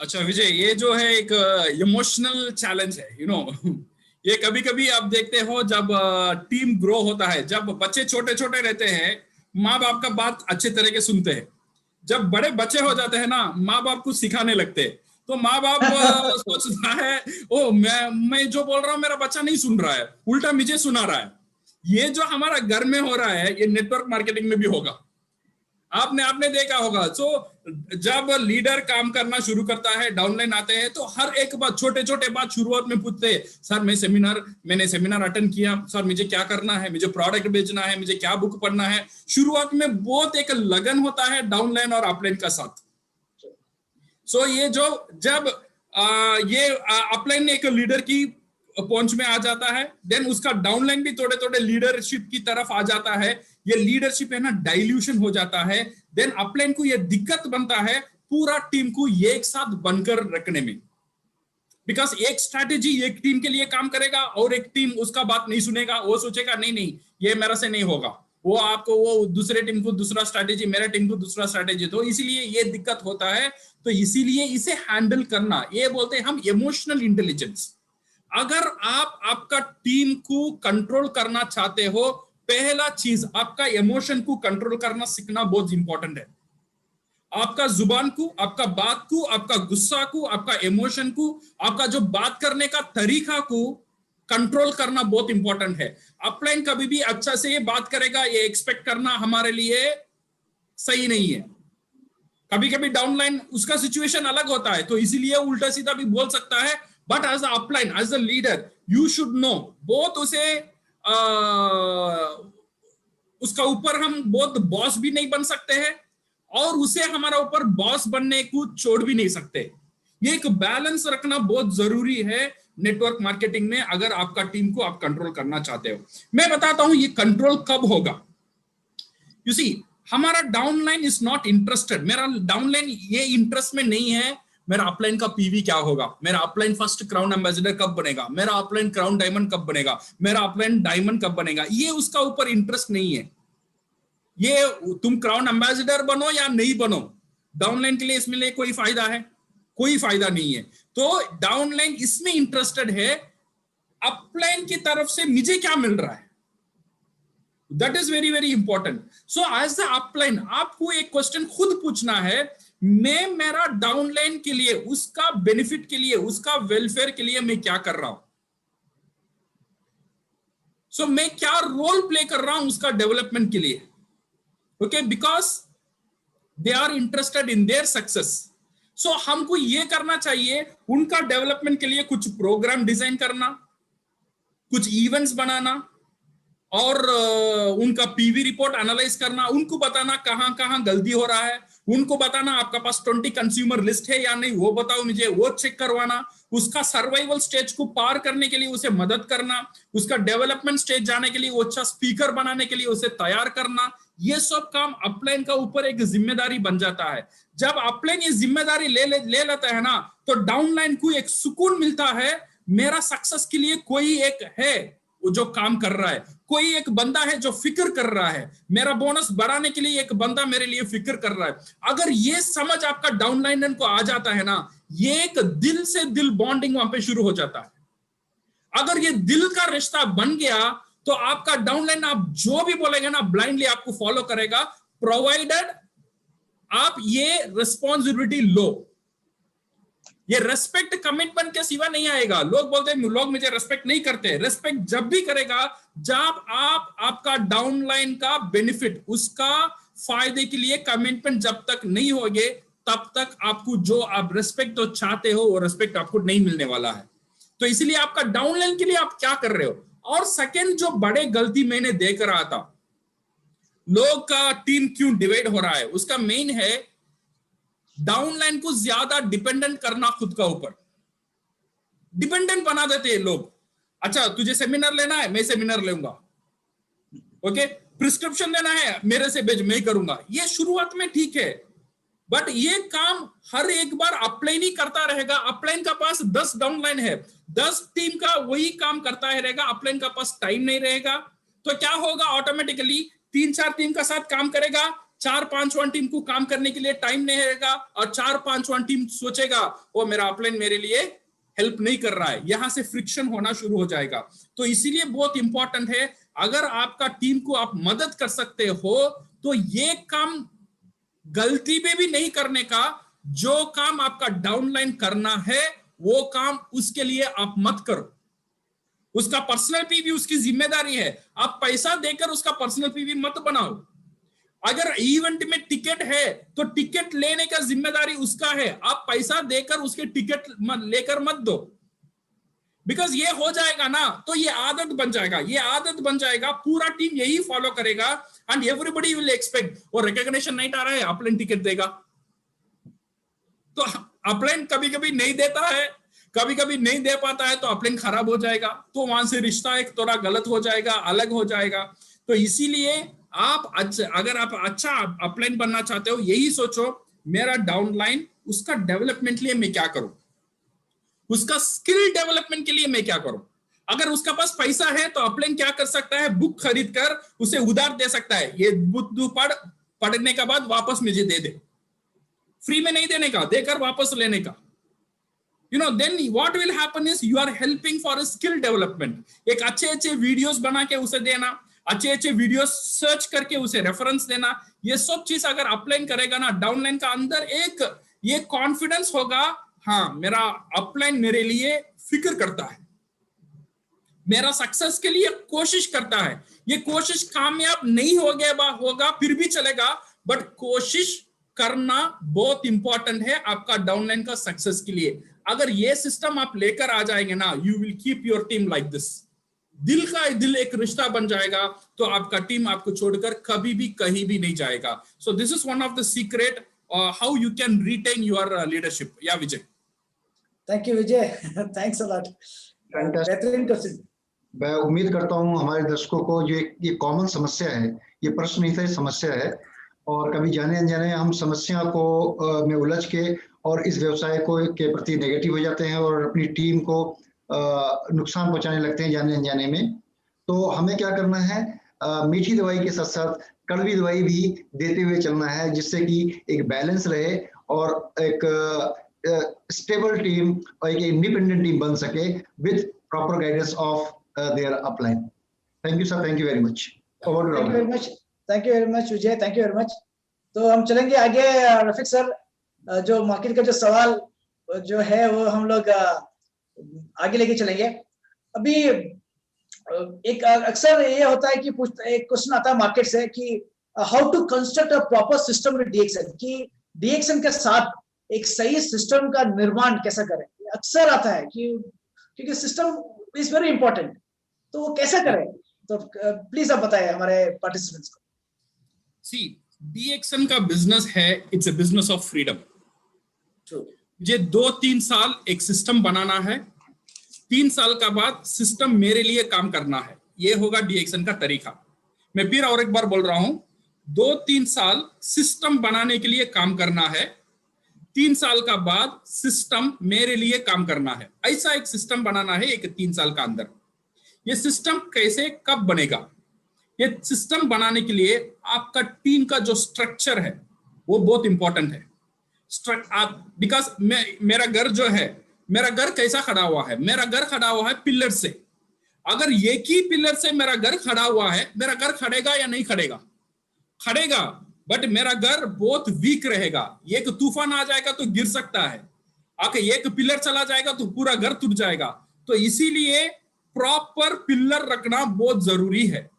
A: अच्छा विजय, ये जो है एक इमोशनल चैलेंज है, ये कभी कभी आप देखते हो जब टीम ग्रो होता है, जब बच्चे छोटे छोटे रहते हैं, माँ बाप का बात अच्छे तरह के सुनते हैं। जब बड़े बच्चे हो जाते हैं ना, माँ बाप को सिखाने लगते हैं, तो माँ बाप सोचता है ओ मैं जो बोल रहा हूँ मेरा बच्चा नहीं सुन रहा है, उल्टा मुझे सुना रहा है। ये जो हमारा घर में हो रहा है, ये नेटवर्क मार्केटिंग में भी होगा। आपने देखा होगा। सो जब लीडर काम करना शुरू करता है, डाउनलाइन आते हैं, तो हर एक बात, छोटे छोटे बात शुरुआत में पूछते हैं, सर मैंने सेमिनार अटेंड किया, सर मुझे क्या करना है, मुझे प्रोडक्ट बेचना है, मुझे क्या बुक पढ़ना है। शुरुआत में बहुत एक लगन होता है डाउनलाइन और अपलाइन का साथ। सो ये जो जब ये अपलाइन एक लीडर की पहुंच में आ जाता है, देन उसका डाउनलाइन भी थोड़े थोड़े लीडरशिप की तरफ आ जाता है। ये लीडरशिप है ना, डाइल्यूशन हो जाता है। देन अपलाइन को ये दिक्कत बनता है पूरा टीम को एक साथ बनकर रखने में, बिकॉज एक स्ट्रैटेजी एक टीम के लिए काम करेगा और एक टीम उसका बात नहीं सुनेगा। वो सोचेगा नहीं ये मेरा से नहीं होगा, वो दूसरे टीम को दूसरा स्ट्रैटेजी, मेरा टीम को दूसरा स्ट्रैटेजी। तो इसीलिए ये दिक्कत होता है। तो इसीलिए इसे हैंडल करना, ये बोलते हैं हम इमोशनल इंटेलिजेंस। अगर आप आपका टीम को कंट्रोल करना चाहते हो, पहला चीज आपका इमोशन को कंट्रोल करना सीखना बहुत इंपॉर्टेंट है। आपका जुबान को, आपका बात को, आपका गुस्सा को, आपका इमोशन को, आपका जो बात करने का तरीका को कंट्रोल करना बहुत इंपॉर्टेंट है। अपलाइन कभी भी अच्छा से ये बात करेगा, ये एक्सपेक्ट करना हमारे लिए सही नहीं है। कभी कभी डाउनलाइन उसका सिचुएशन अलग होता है, तो इसीलिए उल्टा सीधा भी बोल सकता है। But as upline, as a leader, you should know, बहुत उसे उसका ऊपर हम बहुत बॉस भी नहीं बन सकते हैं और उसे हमारा ऊपर बॉस बनने को छोड़ भी नहीं सकते। ये एक बैलेंस रखना बहुत जरूरी है नेटवर्क मार्केटिंग में, अगर आपका टीम को आप कंट्रोल करना चाहते हो। मैं बताता हूं ये कंट्रोल कब होगा। यू सी, हमारा डाउनलाइन इज नॉट इंटरेस्टेड, मेरा डाउनलाइन ये इंटरेस्ट में नहीं है मेरा अपलाइन का पीवी क्या होगा, मेरा अपलाइन फर्स्ट क्राउन एम्बेसडर कब बनेगा, मेरा अपलाइन क्राउन डायमंड कब बनेगा, मेरा अपलाइन डायमंड कब बनेगा, ये उसका ऊपर इंटरेस्ट नहीं है। ये तुम क्राउन एम्बेसडर बनो या नहीं बनो, डाउनलाइन के लिए इसमें कोई फायदा है? कोई फायदा नहीं है। तो डाउनलाइन इसमें इंटरेस्टेड है अपलाइन की तरफ से मुझे क्या मिल रहा है, that is very very important. So as the upline आपको एक क्वेश्चन खुद पूछना है, मैं मेरा डाउनलाइन के लिए, उसका बेनिफिट के लिए, उसका वेलफेयर के लिए मैं क्या कर रहा हूं। सो मैं क्या रोल प्ले कर रहा हूं उसका डेवलपमेंट के लिए। Okay, because they are interested in their success. So हमको ये करना चाहिए, उनका डेवलपमेंट के लिए कुछ प्रोग्राम डिजाइन करना, कुछ इवेंट्स बनाना और उनका पीवी रिपोर्ट एनालाइज करना, उनको बताना कहां कहां गलती हो रहा है, उनको बताना आपका पास 20 कंज्यूमर लिस्ट है या नहीं, वो बताओ मुझे, वो चेक करवाना, उसका सर्वाइवल स्टेज को पार करने के लिए उसे मदद करना, उसका डेवलपमेंट स्टेज जाने के लिए वो अच्छा स्पीकर बनाने के लिए उसे तैयार करना। ये सब काम अपलाइन का ऊपर एक जिम्मेदारी बन जाता है। जब अपलाइन ये जिम्मेदारी ले लेता है ना, तो डाउनलाइन को एक सुकून मिलता है, मेरा सक्सेस के लिए कोई एक है वो जो काम कर रहा है, कोई एक बंदा है जो फिक्र कर रहा है, मेरा बोनस बढ़ाने के लिए एक बंदा मेरे लिए फिक्र कर रहा है। अगर ये समझ आपका डाउनलाइन को आ जाता है ना, ये एक दिल से दिल बॉन्डिंग वहां पे शुरू हो जाता है। अगर ये दिल का रिश्ता बन गया तो आपका डाउनलाइन, आप जो भी बोलेंगे ना, ब्लाइंडली आपको फॉलो करेगा, प्रोवाइडेड आप ये रिस्पॉन्सिबिलिटी लो। ये रेस्पेक्ट कमिटमेंट के सिवा नहीं आएगा। लोग बोलते हैं लोग मुझे रेस्पेक्ट नहीं करते, रेस्पेक्ट जब भी करेगा जब आप आपका डाउनलाइन का बेनिफिट, उसका फायदे के लिए कमिटमेंट जब तक नहीं होगे, तब तक आपको जो आप रेस्पेक्ट तो चाहते हो वो रेस्पेक्ट आपको नहीं मिलने वाला है। तो इसलिए आपका डाउनलाइन के लिए आप क्या कर रहे हो। और सेकेंड जो बड़े गलती मैंने देख रहा था, लोग का टीम क्यों डिवाइड हो रहा है, उसका मेन है डाउनलाइन को ज्यादा डिपेंडेंट करना, खुद का ऊपर डिपेंडेंट बना देते हैं लोग। अच्छा तुझे सेमिनार लेना है, मैं सेमिनार लूंगा, ओके, प्रिस्क्रिप्शन लेना है मेरे से भेज, मैं करूंगा। ये शुरुआत में ठीक है, बट ये काम हर एक बार अपलाइन ही करता रहेगा। अपलाइन का पास 10 डाउनलाइन है, 10 टीम का वही काम करता रहेगा, अपलाइन का पास टाइम नहीं रहेगा। तो क्या होगा, ऑटोमेटिकली 3-4 टीम का साथ काम करेगा, 4-5 टीम को काम करने के लिए टाइम नहीं रहेगा, और 4-5 टीम सोचेगा वो मेरा अपलाइन मेरे लिए हेल्प नहीं कर रहा है, यहां से फ्रिक्शन होना शुरू हो जाएगा। तो इसीलिए बहुत इंपॉर्टेंट है, अगर आपका टीम को आप मदद कर सकते हो तो ये काम गलती में भी नहीं करने का, जो काम आपका डाउनलाइन करना है वो काम उसके लिए आप मत करो। उसका पर्सनल पीवी उसकी जिम्मेदारी है, आप पैसा देकर उसका पर्सनल पीवी मत बनाओ। अगर इवेंट में टिकट है तो टिकट लेने का जिम्मेदारी उसका है, आप पैसा देकर उसके टिकट लेकर मत दो। बिकॉज ये हो जाएगा ना तो ये आदत बन जाएगा, ये आदत बन जाएगा, पूरा टीम यही फॉलो करेगा एंड एवरीबॉडी विल एक्सपेक्ट, और रिकॉग्निशन नहीं आ रहा है अपलाइन टिकट देगा। तो अपलाइन कभी कभी नहीं देता है, कभी कभी नहीं दे पाता है, तो अपलाइन खराब हो जाएगा, तो वहां से रिश्ता एक थोड़ा गलत हो जाएगा, अलग हो जाएगा। तो इसीलिए आप अगर आप अच्छा अपलाइन बनना चाहते हो, यही सोचो मेरा डाउनलाइन उसका डेवलपमेंट के लिए मैं क्या करूं, उसका स्किल डेवलपमेंट के लिए मैं क्या करूं। अगर उसका पास पैसा है तो अपलाइन क्या कर सकता है, बुक खरीद कर उसे उधार दे सकता है, ये बुक पढ़ने के बाद वापस मुझे दे दे, फ्री में नहीं देने का, देकर वापस लेने का। then what will happen is you are helping for a skill development। एक अच्छे वीडियोस बना के उसे देना, अच्छे वीडियोस सर्च करके उसे रेफरेंस देना, ये सब चीज अगर अपलाइन करेगा ना डाउनलाइन का अंदर, एक ये कॉन्फिडेंस होगा, हाँ मेरा अपलाइन मेरे लिए फिक्र करता है, मेरा सक्सेस के लिए कोशिश करता है। ये कोशिश कामयाब नहीं होगा फिर भी चलेगा, बट कोशिश करना बहुत इंपॉर्टेंट है आपका डाउनलाइन का सक्सेस के लिए। अगर ये सिस्टम आप लेकर आ जाएंगे ना, you will keep your team like this, दिल का दिल एक रिश्ता बन जाएगा, तो आपका टीम आपको छोड़कर कभी भी कहीं भी नहीं जाएगा। So this is one of the secret how you can retain your leadership. Yeah Vijay.
B: Thank you Vijay, thanks a lot, बेहतरीन क्वेश्चन।
C: मैं उम्मीद करता हूं हमारे दर्शकों को जो ये कॉमन समस्या है, ये प्रश्न नहीं था, ये समस्या है, और कभी जाने अनजाने हम समस्या को में उलझ के और इस व्यवसाय को के प्रति नेगेटिव हो जाते हैं और अपनी टीम को नुकसान पहुंचाने लगते हैं जाने अनजाने में। तो हमें क्या करना है, मीठी दवाई के साथ साथ कड़वी दवाई भी देते हुए चलना है, जिससे कि एक बैलेंस रहे और एक स्टेबल टीम और एक इंडिपेंडेंट टीम बन सके with proper guidance of their upline. Thank you sir, thank you very much.
B: Thank you very much, thank you very much Vijay, thank you very much. तो हम चलेंगे आगे। रफीक सर, जो market का जो सवाल जो है वो हम लोग आगे लेके चलेंगे। अभी एक अक्सर ये होता है कि एक क्वेश्चन आता है मार्केट से कि how to construct a proper system with DXN, कि डीएक्सएन के साथ एक सही सिस्टम का निर्माण कैसा करें। अक्सर आता है कि क्योंकि सिस्टम इज वेरी इंपॉर्टेंट, तो वो कैसे करें। तो प्लीज आप बताएं हमारे पार्टिसिपेंट्स को।
A: सी, डीएक्सएन का बिजनेस है, it's a business of freedom. मुझे 2-3 साल एक सिस्टम बनाना है, 3 साल का बाद सिस्टम मेरे लिए काम करना है, ये होगा डीएक्सएन का तरीका। मैं फिर और एक बार बोल रहा हूं, 2-3 साल सिस्टम बनाने के लिए काम करना है, 3 साल का बाद सिस्टम मेरे लिए काम करना है। ऐसा एक सिस्टम बनाना है एक 3 साल का अंदर। ये सिस्टम कैसे कब बनेगा, ये सिस्टम बनाने के लिए आपका टीम का जो स्ट्रक्चर है वो बहुत इंपॉर्टेंट है। बिकॉज मेरा घर जो है, मेरा घर कैसा खड़ा हुआ है, मेरा घर खड़ा हुआ है पिलर से। अगर एक ही पिलर से मेरा घर खड़ा हुआ है, मेरा घर खड़ेगा या नहीं खड़ेगा? खड़ेगा, बट मेरा घर बहुत वीक रहेगा। एक तूफान आ जाएगा तो गिर सकता है, आके एक पिलर चला जाएगा तो पूरा घर टूट जाएगा। तो इसीलिए प्रॉपर पिलर रखना बहुत जरूरी है।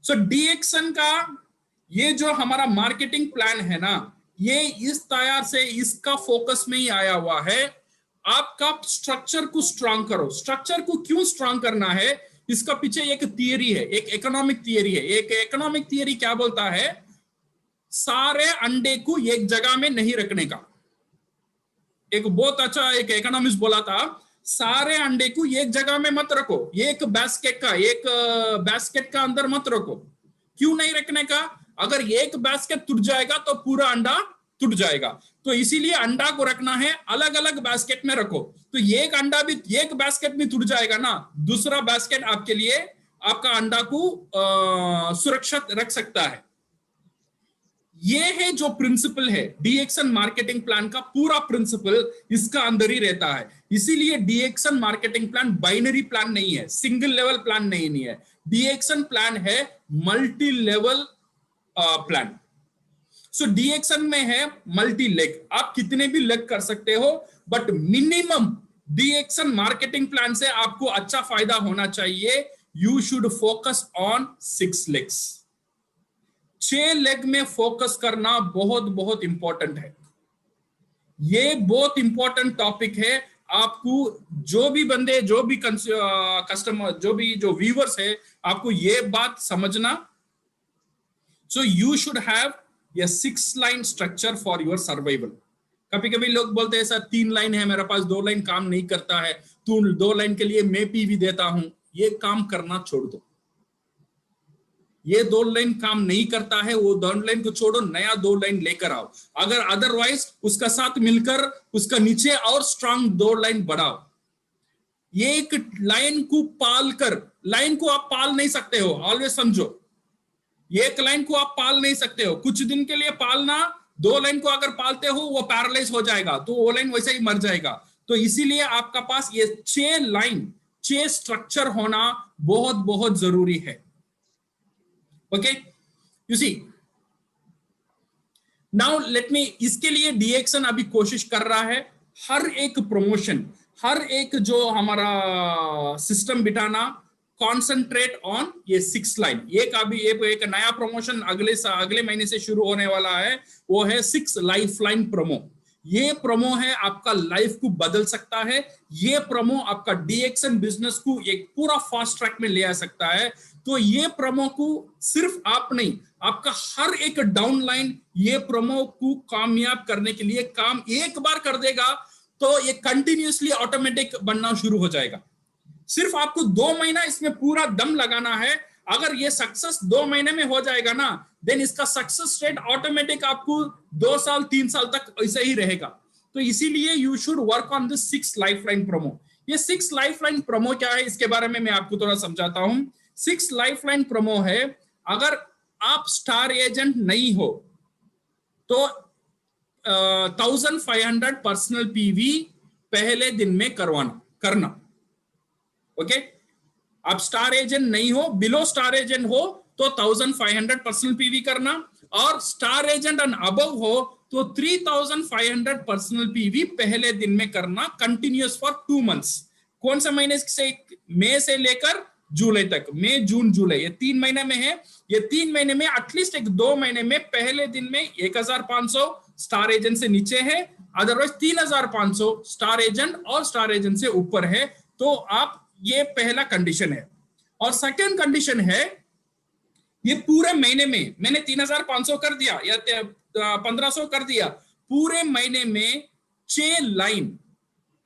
A: सो डीएक्सएन का ये जो हमारा मार्केटिंग प्लान है ना, ये इस तैयार से इसका फोकस में ही आया हुआ है। आपका स्ट्रक्चर को स्ट्रांग करो। स्ट्रक्चर को क्यों स्ट्रांग करना है, इसका पीछे एक थियरी है, एक इकोनॉमिक थियरी है। एक इकोनॉमिक थियरी क्या बोलता है, सारे अंडे को एक जगह में नहीं रखने का। एक बहुत अच्छा एक इकोनॉमिस्ट बोला था, सारे अंडे को एक जगह में मत रखो, एक बास्केट का अंदर मत रखो। क्यों नहीं रखने का? अगर एक बास्केट टूट जाएगा तो पूरा अंडा टूट जाएगा। तो इसीलिए अंडा को रखना है अलग अलग बास्केट में रखो। तो एक अंडा भी एक बास्केट में टूट जाएगा ना, दूसरा बास्केट आपके लिए आपका अंडा को सुरक्षित रख सकता है। ये है जो प्रिंसिपल है डीएक्सएन मार्केटिंग प्लान का, पूरा प्रिंसिपल इसका अंदर ही रहता है। इसीलिए डीएक्शन मार्केटिंग प्लान बाइनरी प्लान नहीं है, सिंगल लेवल प्लान नहीं है। डीएक्शन प्लान है मल्टी लेवल प्लान। सो डीएक्शन में है मल्टी लेग, आप कितने भी लेग कर सकते हो, बट मिनिमम डीएक्शन मार्केटिंग प्लान से आपको अच्छा फायदा होना चाहिए। You should focus on 6 legs. 6 leg में फोकस करना बहुत बहुत इंपॉर्टेंट है। ये बहुत इंपॉर्टेंट टॉपिक है। आपको जो भी बंदे, जो भी कस्टमर, जो व्यूअर्स है, आपको ये बात समझना। So you should have a 6 line structure for your survival। कभी कभी लोग बोलते हैं सर 3 लाइन है मेरे पास, 2 लाइन काम नहीं करता है, तू 2 लाइन के लिए मैं पीवी देता हूं। ये काम करना छोड़ दो। ये 2 लाइन काम नहीं करता है, वो 2 लाइन को छोड़ो, नया 2 लाइन लेकर आओ। अगर अदरवाइज उसका साथ मिलकर उसका नीचे और स्ट्रांग 2 लाइन बढ़ाओ। ये एक लाइन को पाल कर, लाइन को आप पाल नहीं सकते हो, ऑलवेज समझो। एक लाइन को आप पाल नहीं सकते हो, कुछ दिन के लिए पालना। 2 लाइन को अगर पालते हो वो पैरालाइज हो जाएगा, तो वो लाइन वैसे ही मर जाएगा। तो इसीलिए आपका पास ये 6 लाइन, 6 स्ट्रक्चर होना बहुत बहुत जरूरी है। Okay, you see now let me, इसके लिए डीएक्शन अभी कोशिश कर रहा है हर एक प्रमोशन, हर एक जो हमारा सिस्टम बिठाना, कॉन्सेंट्रेट ऑन ये 6 लाइन। एक अभी एक नया प्रमोशन अगले महीने से शुरू होने वाला है, वो है 6 लाइफलाइन प्रोमो। ये प्रोमो है आपका लाइफ को बदल सकता है। ये प्रोमो आपका डीएक्शन बिजनेस को एक पूरा फास्ट ट्रैक में ले आ सकता है। तो ये प्रोमो को सिर्फ आप नहीं, आपका हर एक डाउनलाइन ये प्रोमो को कामयाब करने के लिए काम एक बार कर देगा, तो ये कंटिन्यूअसली ऑटोमेटिक बनना शुरू हो जाएगा। सिर्फ आपको 2 महीना इसमें पूरा दम लगाना है। अगर ये सक्सेस 2 महीने में हो जाएगा ना, देन इसका सक्सेस रेट ऑटोमेटिक आपको 2 साल 3 साल तक ऐसे ही रहेगा। तो इसीलिए you should work on this 6 lifeline promo. ये 6 लाइफलाइन प्रोमो क्या है, इसके बारे में मैं आपको थोड़ा समझाता हूं। 6 लाइफलाइन प्रोमो है, अगर आप स्टार एजेंट नहीं हो तो 1500 पर्सनल पीवी पहले दिन में करना। ओके, आप स्टार एजेंट नहीं हो, बिलो स्टार एजेंट हो तो 1500 पर्सनल पीवी करना, और स्टार एजेंट एंड अबव हो तो 3500 पर्सनल पीवी पहले दिन में करना, कंटिन्यूअस फॉर 2 मंथ्स। कौन सा महीने से? मई से लेकर जुलाई तक, मई जून जुलाई, ये 3 महीने में है। ये 3 महीने में एटलीस्ट 2 महीने में पहले दिन में 1500 स्टार एजेंट से नीचे है, अदरवाइज 3500 स्टार एजेंट और स्टार एजेंट से ऊपर है। तो आप, ये पहला कंडीशन है। और सेकंड कंडीशन है, ये पूरे महीने में मैंने 3500 कर दिया या 1500 कर दिया, पूरे महीने में 6 लाइन,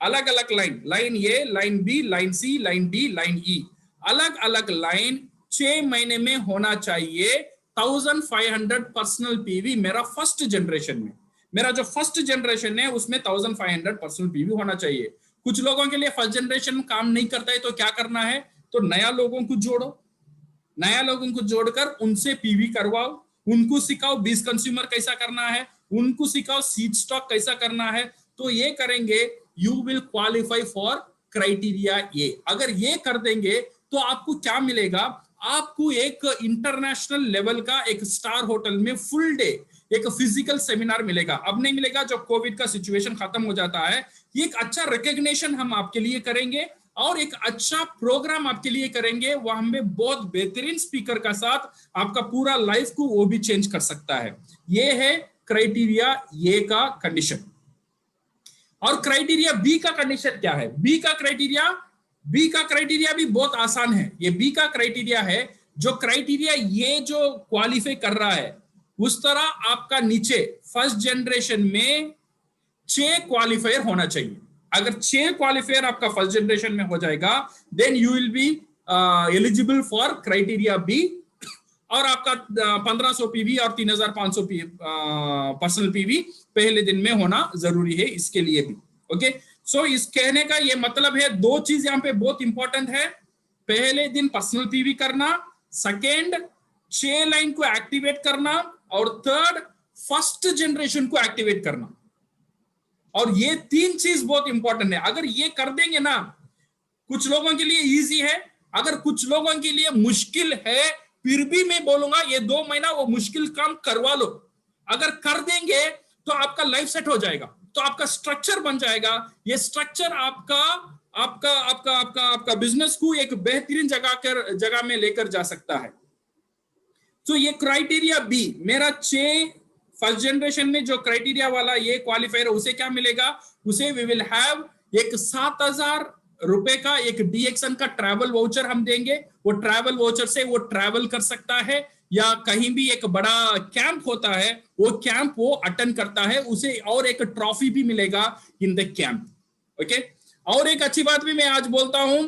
A: अलग अलग लाइन ए, लाइन बी, लाइन सी, लाइन डी, लाइन ई, अलग अलग लाइन 6 महीने में होना चाहिए। 1500 पर्सनल पीवी मेरा फर्स्ट जनरेशन में, मेरा जो फर्स्ट जनरेशन है उसमें 1500 पर्सनल पीवी होना चाहिए। कुछ लोगों के लिए फर्स्ट जनरेशन काम नहीं करता है, तो क्या करना है, तो नया लोगों को जोड़ो, नया लोगों को जोड़कर उनसे पीवी करवाओ, उनको सिखाओ 20 कंज्यूमर कैसा करना है, उनको सिखाओ सीड स्टॉक कैसा करना है। तो ये करेंगे, you will qualify for criteria A. अगर ये कर देंगे तो आपको क्या मिलेगा, आपको एक इंटरनेशनल लेवल का एक स्टार होटल में फुल डे एक फिजिकल सेमिनार मिलेगा। अब नहीं मिलेगा, जब कोविड का सिचुएशन खत्म हो जाता है। ये एक अच्छा रिकॉग्निशन हम आपके लिए करेंगे और एक अच्छा प्रोग्राम आपके लिए करेंगे, वहां में बहुत बेहतरीन स्पीकर का साथ आपका पूरा लाइफ को वो भी चेंज कर सकता है। ये है क्राइटेरिया ए का कंडीशन। और क्राइटेरिया बी का कंडीशन क्या है? बी का क्राइटेरिया भी बहुत आसान है। ये बी का क्राइटेरिया है, जो क्राइटेरिया ये जो क्वालिफाई कर रहा है उस तरह आपका नीचे फर्स्ट जनरेशन में 6 क्वालिफायर होना चाहिए। अगर 6 क्वालिफायर आपका फर्स्ट जनरेशन में हो जाएगा, then you will be eligible for criteria B, और आपका 1500 पीवी और 3500 पर्सनल पीवी पहले दिन में होना जरूरी है इसके लिए भी। ओके, सो इस कहने का ये मतलब है, 2 चीज यहाँ पे बहुत इंपॉर्टेंट है। पहले दिन पर्सनल पीवी करना, सेकेंड 6 लाइन को एक्टिवेट करना, और थर्ड फर्स्ट जनरेशन को एक्टिवेट करना। और ये 3 चीज बहुत इंपॉर्टेंट है। अगर ये कर देंगे ना, कुछ लोगों के लिए इजी है, अगर कुछ लोगों के लिए मुश्किल है, फिर भी मैं बोलूंगा ये 2 महीना वो मुश्किल काम करवा लो। अगर कर देंगे तो आपका लाइफ सेट हो जाएगा, तो आपका स्ट्रक्चर बन जाएगा। ये स्ट्रक्चर आपका आपका आपका आपका आपका बिजनेस को एक बेहतरीन जगह में लेकर जा सकता है। तो ये क्राइटेरिया बी, मेरा 6 फर्स्ट जनरेशन में जो क्राइटेरिया वाला ये क्वालिफायर, उसे क्या मिलेगा, उसे वी विल हैव एक 7,000 रुपए का एक DXN का ट्रैवल वाउचर हम देंगे। वो ट्रैवल वाउचर से वो ट्रैवल कर सकता है, या कहीं भी एक बड़ा कैंप होता है वो कैंप वो अटेंड करता है, उसे और एक ट्रॉफी भी मिलेगा इन द कैंप। ओके, और एक अच्छी बात भी मैं आज बोलता हूं,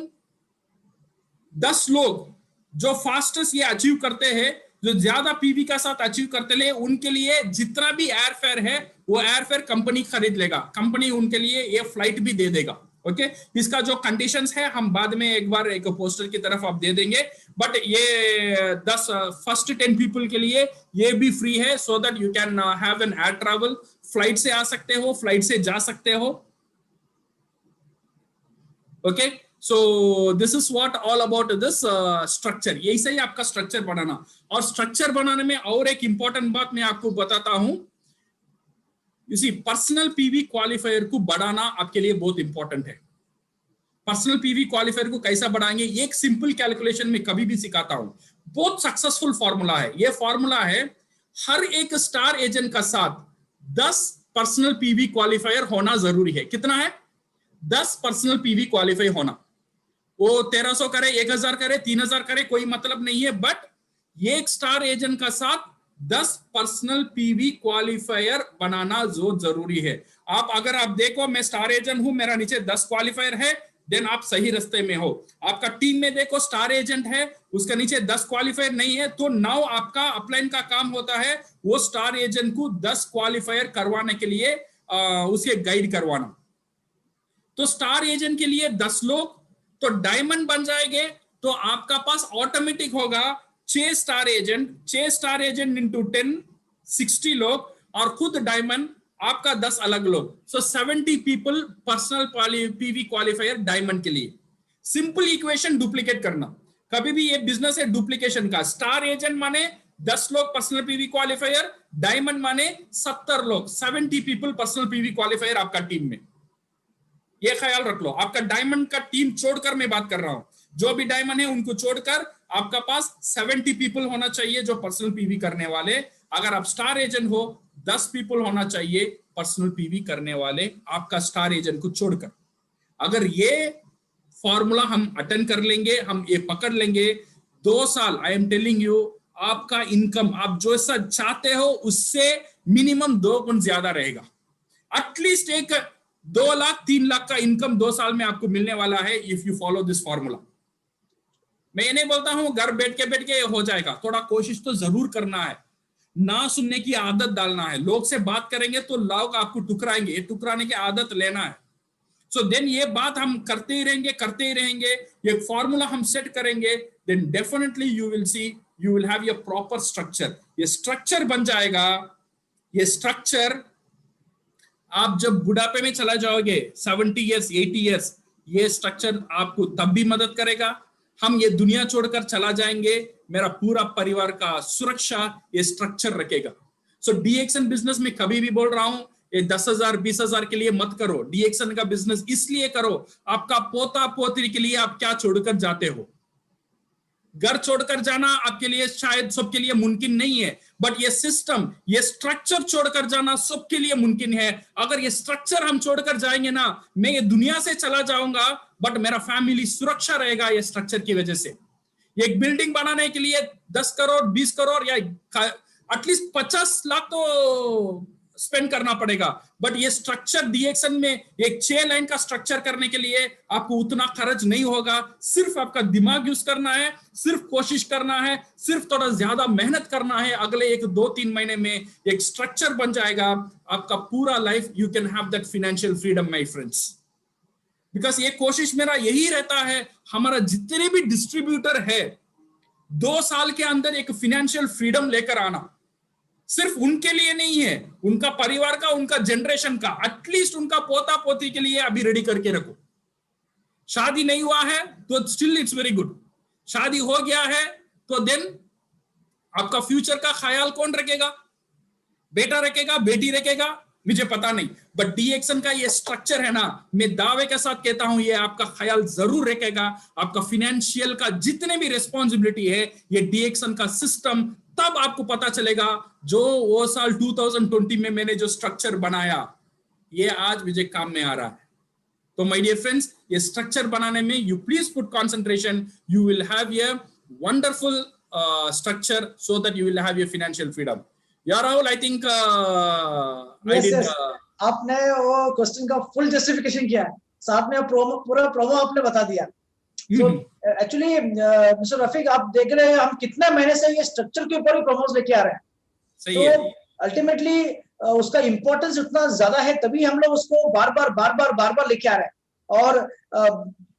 A: 10 लोग जो फास्टेस्ट ये अचीव करते हैं, जो ज्यादा पीवी का साथ अचीव करते हैं, उनके लिए जितना भी एयरफेयर है वो एयरफेयर कंपनी खरीद लेगा, कंपनी उनके लिए ये फ्लाइट भी दे देगा। ओके, इसका जो कंडीशंस है हम बाद में एक बार एक पोस्टर की तरफ आप दे देंगे, बट ये 10 फर्स्ट 10 पीपल के लिए ये भी फ्री है, so that you can have an air travel. Flight से आ सकते हो, फ्लाइट से जा सकते हो। Okay, so this is what all about this structure. यही सही आपका स्ट्रक्चर बनाना। और स्ट्रक्चर बनाने में और एक इंपॉर्टेंट बात मैं आपको बताता हूं, इसी पर्सनल पीवी क्वालिफायर को बढ़ाना आपके लिए बहुत इंपॉर्टेंट है। पर्सनल पीवी क्वालिफायर को कैसा बढ़ाएंगे, एक सिंपल कैलकुलेशन में कभी भी सिखाता हूं, बहुत सक्सेसफुल फॉर्मूला है। ये फॉर्मूला है, हर एक स्टार एजेंट का साथ 10 पर्सनल पीवी क्वालिफायर होना जरूरी है। कितना है? 10 पर्सनल पीवी क्वालिफाई होना। वो 1300 करे, 1000 करे, 3000 करे, कोई मतलब नहीं है, बट ये एक स्टार एजेंट का साथ 10 पर्सनल पीवी क्वालिफायर बनाना जो जरूरी है। आप अगर आप देखो, मैं स्टार एजेंट हूं, मेरा नीचे 10 क्वालिफायर है, देन आप सही रास्ते में हो। आपका टीम में देखो स्टार एजेंट है, उसके नीचे 10 क्वालिफायर नहीं है, तो नाउ आपका अपलाइन का काम होता है वो स्टार एजेंट को 10 क्वालिफायर करवाने के लिए उसे गाइड करवाना। तो स्टार एजेंट के लिए 10 लोग तो डायमंड बन जाएंगे, तो आपका पास ऑटोमेटिक होगा 6 स्टार एजेंट इंटू 10 60 लोग, और खुद डायमंड आपका 10 अलग लोग, सो 70 people personal PV qualifier diamond के लिए। सिंपल इक्वेशन डुप्लीकेट करना, कभी भी ये बिजनेस है डुप्लीकेशन का। स्टार एजेंट माने 10 लोग पर्सनल पीवी क्वालिफायर, डायमंड माने 70 लोग, 70 पीपल पर्सनल पीवी क्वालिफायर आपका टीम में। ये ख्याल रख लो, आपका डायमंड का टीम छोड़कर मैं बात कर रहा हूं, जो भी डायमंड है उनको छोड़कर आपका पास 70 पीपल होना चाहिए जो पर्सनल पीवी करने वाले। अगर आप स्टार एजेंट हो, 10 पीपल होना चाहिए पर्सनल पीवी करने वाले, आपका स्टार एजेंट को छोड़कर। अगर ये फॉर्मूला हम अटेंड कर लेंगे, हम ये पकड़ लेंगे, 2 साल आई एम टेलिंग यू, आपका इनकम आप जो ऐसा चाहते हो उससे मिनिमम 2 गुण ज्यादा रहेगा। एटलीस्ट एक 2 लाख 3 लाख का इनकम 2 साल में आपको मिलने वाला है if you follow this formula. मैं ये नहीं बोलता हूं घर बैठ के हो जाएगा, थोड़ा कोशिश तो जरूर करना है, ना सुनने की आदत डालना है। लोग से बात करेंगे तो लोग आपको टुकराएंगे, ये टुकराने की आदत लेना है। सो देन ये बात हम करते ही रहेंगे, ये फॉर्मूला हम सेट करेंगे, then definitely you will see, you will have your proper structure. ये स्ट्रक्चर बन जाएगा, ये स्ट्रक्चर आप जब बुढ़ापे में चला जाओगे 70 इयर्स 80 इयर्स, ये स्ट्रक्चर आपको तब भी मदद करेगा। हम ये दुनिया छोड़कर चला जाएंगे, मेरा पूरा परिवार का सुरक्षा ये स्ट्रक्चर रखेगा। सो DXN बिजनेस में कभी भी बोल रहा हूं, ये 10,000 20,000 के लिए मत करो। DXN का बिजनेस इसलिए करो, आपका पोता पोत्री के लिए आप क्या छोड़कर जाते हो। घर छोड़कर जाना आपके लिए शायद सबके लिए मुमकिन नहीं है, बट ये सिस्टम, ये स्ट्रक्चर छोड़कर जाना सबके लिए मुमकिन है। अगर ये स्ट्रक्चर हम छोड़कर जाएंगे ना, मैं ये दुनिया से चला जाऊंगा बट मेरा फैमिली सुरक्षा रहेगा ये स्ट्रक्चर की वजह से। एक बिल्डिंग बनाने के लिए 10 करोड़ 20 करोड़ या एटलीस्ट 50 लाख तो स्पेंड करना पड़ेगा, बट ये स्ट्रक्चर DXN में एक 6 लाइन का स्ट्रक्चर करने के लिए आपको उतना खर्च नहीं होगा। सिर्फ आपका दिमाग यूज करना है, सिर्फ कोशिश करना है, सिर्फ थोड़ा ज्यादा मेहनत करना है। अगले 1-2-3 महीने में एक स्ट्रक्चर बन जाएगा, आपका पूरा life you can have that financial freedom my friends. Because ये कोशिश मेरा यही रहता है, हमारा जितने भी डिस्ट्रीब्यूटर है 2 साल के अंदर एक फाइनेंशियल फ्रीडम लेकर आना। सिर्फ उनके लिए नहीं है, उनका परिवार का, उनका जनरेशन का, एटलीस्ट उनका पोता पोती के लिए अभी रेडी करके रखो। शादी नहीं हुआ है तो स्टिल इट्स वेरी गुड, शादी हो गया है तो देन आपका फ्यूचर का ख्याल कौन रखेगा? बेटा रखेगा, बेटी रखेगा, मुझे पता नहीं, बट डीएक्सन का ये स्ट्रक्चर है ना, मैं दावे के साथ कहता हूं ये आपका ख्याल जरूर रखेगा। आपका फाइनेंशियल का जितने भी रिस्पॉन्सिबिलिटी है, ये डीएक्सन का सिस्टम तब आपको पता चलेगा। जो वो साल 2020 में मैंने जो स्ट्रक्चर बनाया, ये आज मुझे काम में आ रहा है। तो माय डियर फ्रेंड्स, ये स्ट्रक्चर बनाने में you please put concentration, you will have ये wonderful structure so that you will have your financial freedom. Yeah, Rahul, I think I did.
B: आपने वो क्वेश्चन का फुल जस्टिफिकेशन किया है, साथ में पूरा प्रोमो आपने बता दिया। तो एक्चुअली मिस्टर रफीक, आप देख रहे हैं हम कितने महीने से ये स्ट्रक्चर के ऊपर ही प्रोमोस लेके आ रहे हैं।
A: सही
B: तो
A: है।
B: अल्टीमेटली उसका इम्पोर्टेंस उतना ज्यादा है, तभी हम लोग उसको बार बार लेके आ रहे हैं। और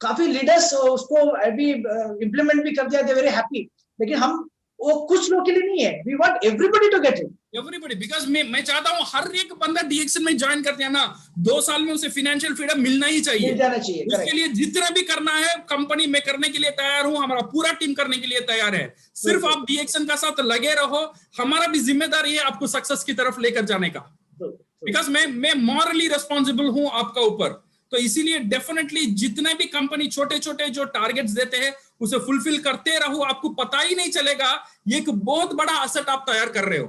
B: काफी लीडर्स उसको अभी इम्प्लीमेंट भी कर दिया, दे वेरी हैप्पी। लेकिन हम वो कुछ लोग के लिए नहीं है, we want everybody to get it,
A: everybody, because मैं चाहता हूं हर एक बंदा डीएक्सन में ज्वाइन करते हैं ना, 2 साल में उसे फाइनेंशियल फ्रीडम मिलना ही चाहिए,
B: मिल जाना चाहिए।
A: उसके लिए जितना भी करना है कंपनी में करने के लिए तैयार हूं, हमारा पूरा टीम करने के लिए तैयार है। सिर्फ आप डीएक्सन का साथ लगे रहो, हमारा भी जिम्मेदारी है आपको सक्सेस की तरफ लेकर जाने का, बिकॉज मैं मॉरली रिस्पॉन्सिबल हूं आपका ऊपर। तो इसीलिए डेफिनेटली जितने भी कंपनी छोटे छोटे जो टारगेट्स देते हैं उसे फुलफिल करते रहो, आपको पता ही नहीं चलेगा ये एक बहुत बड़ा असेट आप तैयार कर रहे हो।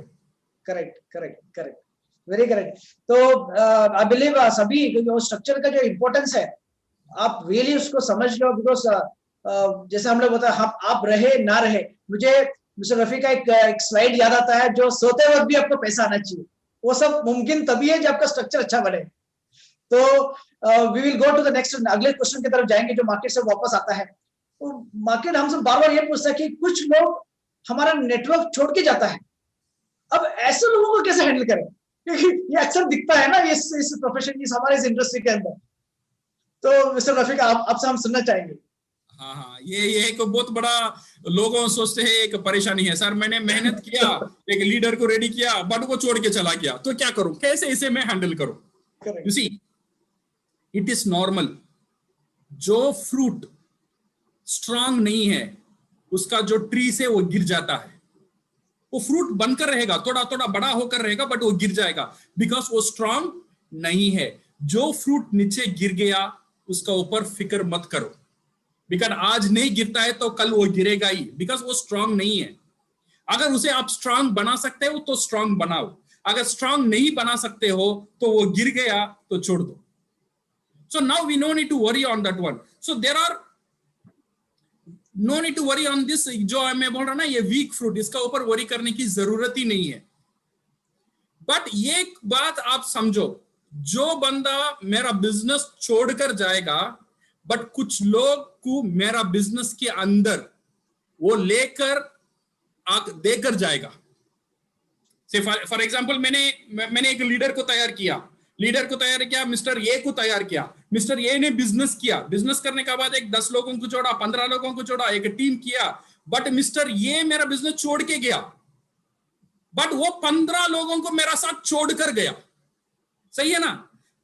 B: Correct, very correct. तो आई बिलीव सभी जो स्ट्रक्चर का जो इम्पोर्टेंस है आप रियली उसको समझ लो, बिकॉज जैसे हम लोग बता, आप रहे ना रहे, मुझे मिस्टर रफी का एक स्लाइड याद आता है, जो सोते वक्त भी आपको पैसा आना चाहिए, वो सब मुमकिन तभी है जब आपका स्ट्रक्चर अच्छा बने। तो we will go to the next, अगले क्वेश्चन की तरफ जाएंगे जो मार्केट से वापस आता है। तो मार्केट हमसे बार बार ये पूछता है कि कुछ लोग हमारा नेटवर्क छोड़ के जाता है, अब ऐसे लोगों को कैसे हैंडल करें, क्योंकि ये अक्सर दिखता है ना इस प्रोफेशन, इस हमारे इस इंडस्ट्री के अंदर। तो मिस्टर रफीक, आपसे हम सुनना चाहेंगे।
A: हाँ, ये एक बहुत बड़ा लोगों सोचते हैं एक परेशानी है, सर मैंने मेहनत किया, एक लीडर को रेडी किया, बट वो छोड़ के चला गया, तो क्या करूं, कैसे इसे मैं हैंडल करूं? You see, it is normal. जो फ्रूट स्ट्रांग नहीं है उसका जो ट्री से वो गिर जाता है, वो फ्रूट बनकर रहेगा, थोड़ा थोड़ा बड़ा होकर रहेगा, बट वो गिर जाएगा बिकॉज वो स्ट्रांग नहीं है। जो फ्रूट नीचे गिर गया उसका ऊपर फिक्र मत करो, बिकॉज आज नहीं गिरता है तो कल वो गिरेगा ही, बिकॉज वो स्ट्रांग नहीं है। अगर उसे आप स्ट्रांग बना सकते हो तो स्ट्रांग बनाओ, अगर स्ट्रांग नहीं बना सकते हो तो वो गिर गया तो छोड़ दो। So now we no need to worry on that one. So there are no need to worry on this, जो मैं बोल रहा ना ये वीक फ्रूट, इसका ऊपर वरी करने की जरूरत ही नहीं है। बट ये बात आप समझो, जो बंदा मेरा बिजनेस छोड़कर जाएगा, बट कुछ लोग को मेरा बिजनेस के अंदर वो लेकर देकर जाएगा। से फॉर एग्जांपल मैंने एक लीडर को तैयार किया, मिस्टर ए को तैयार किया, मिस्टर ए ने बिजनेस किया, बिजनेस करने के बाद एक 10 लोगों को जोड़ा, 15 लोगों को जोड़ा, एक टीम किया, बट मिस्टर ए मेरा बिजनेस छोड़ के गया, बट वो 15 लोगों को मेरा साथ छोड़कर गया, सही है ना?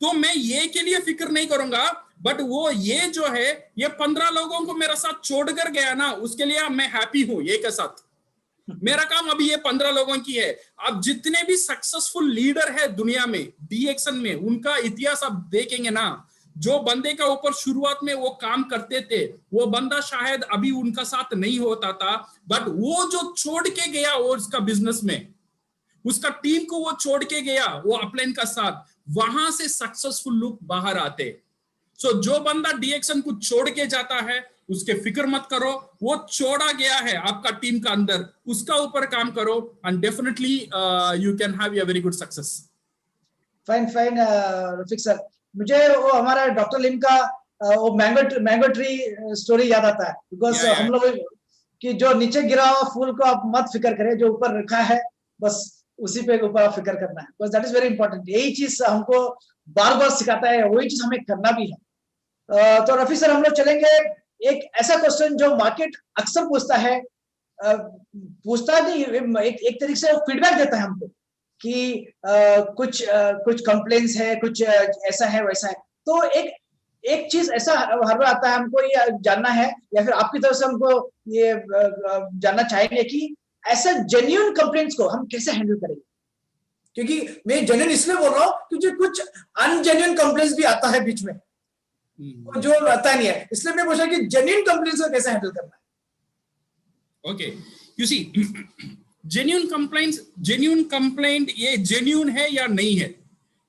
A: तो मैं ये के लिए फिक्र नहीं करूंगा, बट वो ये जो है ये 15 लोगों को मेरा साथ छोड़कर गया ना, उसके लिए मैं हैप्पी हूं ये के साथ। मेरा काम अभी ये 15 लोगों की है। अब जितने भी सक्सेसफुल लीडर है दुनिया में डीएक्सन में, उनका इतिहास आप देखेंगे ना, जो बंदे का ऊपर शुरुआत में वो काम करते थे, वो बंदा शायद अभी उनका साथ नहीं होता था, बट वो जो छोड़ के गया वो उसका बिजनेस में, उसका टीम को वो छोड़ के गया, वो अपलाइन का साथ, वहां से सक्सेसफुल लोग बाहर आते। सो जो बंदा डीएक्सन को छोड़ के जाता है उसके फिक्र मत करो, वो छोड़ा गया है आपका टीम का अंदर, उसका ऊपर काम करो and definitely you can have a very good success.
B: Fine Rafiq sir, मुझे वो हमारा डॉक्टर लिम का वो मैंगो ट्री स्टोरी याद आता है, बिकॉज हम लोग कि जो नीचे गिरा हुआ फूल को आप मत फिक्र करें, जो ऊपर रखा है बस उसी पे ऊपर आप फिक्र करना है, because that is very important. यही चीज हमको बार बार सिखाता है, वही चीज हमें करना भी है। तो रफीक सर, हम लोग चलेंगे एक ऐसा क्वेश्चन जो मार्केट अक्सर पूछता है, पूछता नहीं, एक तरीके से फीडबैक देता है हमको कि कुछ कंप्लेंट्स है, कुछ ऐसा है वैसा है, तो एक चीज ऐसा हर बार आता है, हमको ये जानना है या फिर आपकी तरफ से हमको ये जानना चाहेंगे कि ऐसा जेन्युइन कंप्लेंट्स को हम कैसे हैंडल करेंगे, क्योंकि मैं जेन्युइन इसलिए बोल रहा हूँ क्योंकि कुछ अनजेन्युइन कंप्लेंट्स भी आता है बीच में, जो आता नहीं है, इसलिए मैं पूछा कि जेन्युइन कंप्लेंट्स को कैसे हैंडल करना है।
A: Okay, you see genuine complaint ये जेन्युइन है या नहीं है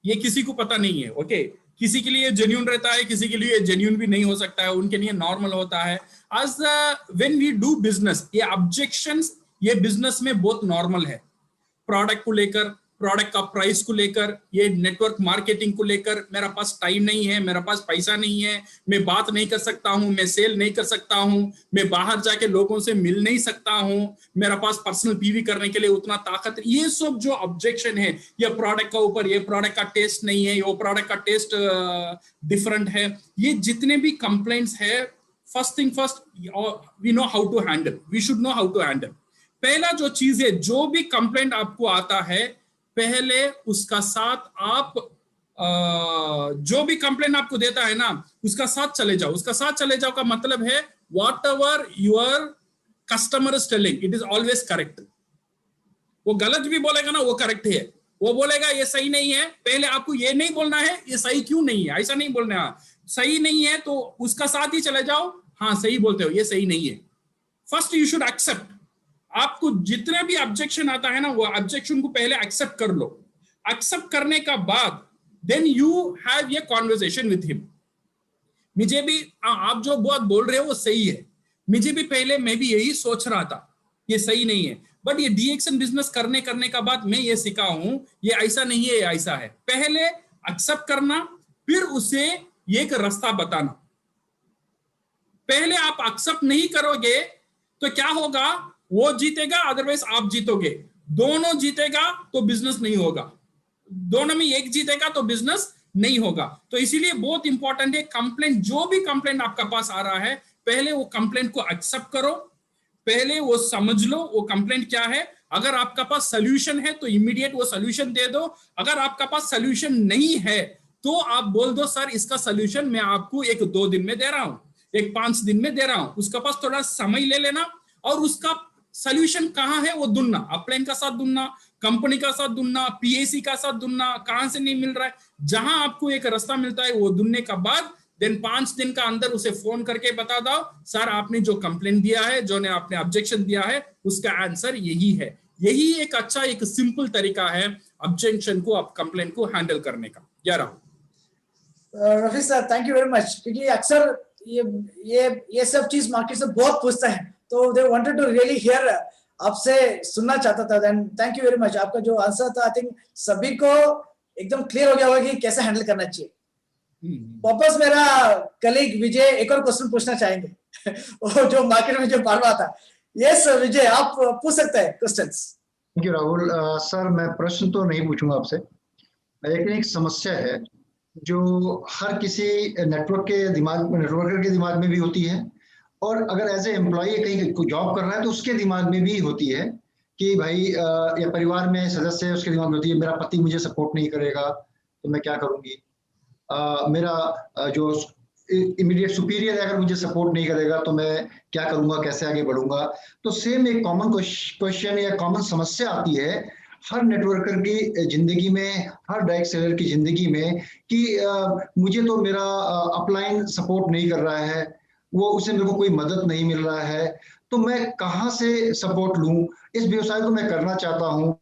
A: ये किसी को पता नहीं है। ओके, किसी के लिए जेन्युइन रहता है, किसी के लिए जेन्युइन भी नहीं हो सकता है, उनके लिए नॉर्मल होता है। आज व्हेन वी डू बिजनेस, ये ऑब्जेक्शंस ये बिजनेस में बहुत नॉर्मल है। प्रोडक्ट को लेकर, प्रोडक्ट का प्राइस को लेकर, ये नेटवर्क मार्केटिंग को लेकर, मेरा पास टाइम नहीं है, मेरा पास पैसा नहीं है, मैं बात नहीं कर सकता हूं, मैं सेल नहीं कर सकता हूं, मैं बाहर जाके लोगों से मिल नहीं सकता हूं, मेरा पास पर्सनल पीवी करने के लिए उतना ताकत, ये सब जो ऑब्जेक्शन है, ये प्रोडक्ट का ऊपर, ये प्रोडक्ट का टेस्ट नहीं है, वो प्रोडक्ट का टेस्ट डिफरेंट है, ये जितने भी कंप्लेंट्स है, first thing first, we know how to handle, we should know how to handle. पहला जो चीज है, जो भी कंप्लेंट आपको आता है, पहले उसका साथ आप जो भी कंप्लेंट आपको देता है ना, उसका साथ चले जाओ। उसका साथ चले जाओ का मतलब है whatever your customer is telling, it is always correct. वो गलत भी बोलेगा ना, वो करेक्ट है। वो बोलेगा ये सही नहीं है, पहले आपको ये नहीं बोलना है ये सही क्यों नहीं है, ऐसा नहीं बोलना है। सही नहीं है तो उसका साथ ही चले जाओ, हाँ सही बोलते हो, ये सही नहीं है। First you should accept. आपको जितना भी ऑब्जेक्शन आता है ना, वो ऑब्जेक्शन को पहले एक्सेप्ट कर लो। एक्सेप्ट करने का बाद देन यू हैव ये कॉन्वर्सेशन विद हिम। मुझे भी आप जो बात बोल रहे हो वो सही है, मुझे भी पहले मैं भी यही सोच रहा था, ये सही नहीं है, बट ये डीएक्शन बिजनेस करने का बाद मैं ये सीखा हूं, ये ऐसा नहीं है, ये ऐसा है। पहले एक्सेप्ट करना, फिर उसे एक रास्ता बताना। पहले आप एक्सेप्ट नहीं करोगे तो क्या होगा, वो जीतेगा अदरवाइज आप जीतोगे, दोनों जीतेगा तो बिजनेस नहीं होगा, दोनों में एक जीतेगा तो बिजनेस नहीं होगा। तो इसीलिए बहुत इंपॉर्टेंट है, कंप्लेंट जो भी कंप्लेंट आपका पास आ रहा है, पहले वो कंप्लेंट को एक्सेप्ट करो, पहले वो समझ लो वो कंप्लेंट क्या है। अगर आपका पास सोल्यूशन है तो इमीडिएट वो सोल्यूशन दे दो। अगर आपका पास सोल्यूशन नहीं है तो आप बोल दो सर इसका सोल्यूशन मैं आपको 1-2 दिन में दे रहा हूं, 5 दिन में दे रहा हूं। उसका पास थोड़ा समय ले लेना और उसका सोल्यूशन कहां है वो ढूंढना, अपलाइन का साथ ढूंढना, कंपनी का साथ ढूंढना, पीएसी का साथ ढूंढना, कहां से नहीं मिल रहा है, जहां आपको एक रास्ता मिलता है वो ढूंढने का बाद देन 5 दिन का अंदर उसे फोन करके बता दो सर आपने जो कंप्लेंट दिया है, जो ने आपने ऑब्जेक्शन दिया है, उसका आंसर यही है। यही एक अच्छा एक सिंपल तरीका है ऑब्जेक्शन को, आप कंप्लेंट को हैंडल करने का। या
B: Rafiq sir thank you very much, क्योंकि अक्सर ये सब चीज मार्केट से बहुत पूछता है, तो they wanted to really hear, आपसे सुनना चाहता था। Then thank you very much, आपका जो आंसर था आई थिंक सभी को एकदम क्लियर हो गया होगा कि कैसे हैंडल करना चाहिए। वापस मेरा कलीग विजय एक और क्वेश्चन पूछना चाहेंगे वो जो मार्केट में जो बार बार आता है। यस विजय, आप पूछ सकते हैं questions.
C: Thank you Rahul. Sir मैं प्रश्न तो नहीं पूछूंगा आपसे, लेकिन एक समस्या है जो हर किसी नेटवर्कर के दिमाग में भी होती है, और अगर एज ए एम्प्लॉय कहीं जॉब कर रहा है तो उसके दिमाग में भी होती है कि भाई या परिवार में सदस्य है उसके दिमाग में होती है, मेरा पति मुझे सपोर्ट नहीं करेगा तो मैं क्या करूंगी, मेरा जो इमीडिएट सुपीरियर है अगर मुझे सपोर्ट नहीं करेगा तो मैं क्या करूंगा, कैसे आगे बढ़ूंगा। तो सेम एक कॉमन क्वेश्चन या कॉमन समस्या आती है हर नेटवर्कर की जिंदगी में, हर डायरेक्ट सेलर की जिंदगी में कि मुझे तो मेरा अपलाइन सपोर्ट नहीं कर रहा है, वो उसे मेरे को कोई मदद नहीं मिल रहा है, तो मैं कहाँ से सपोर्ट लूं, इस व्यवसाय को मैं करना चाहता हूं।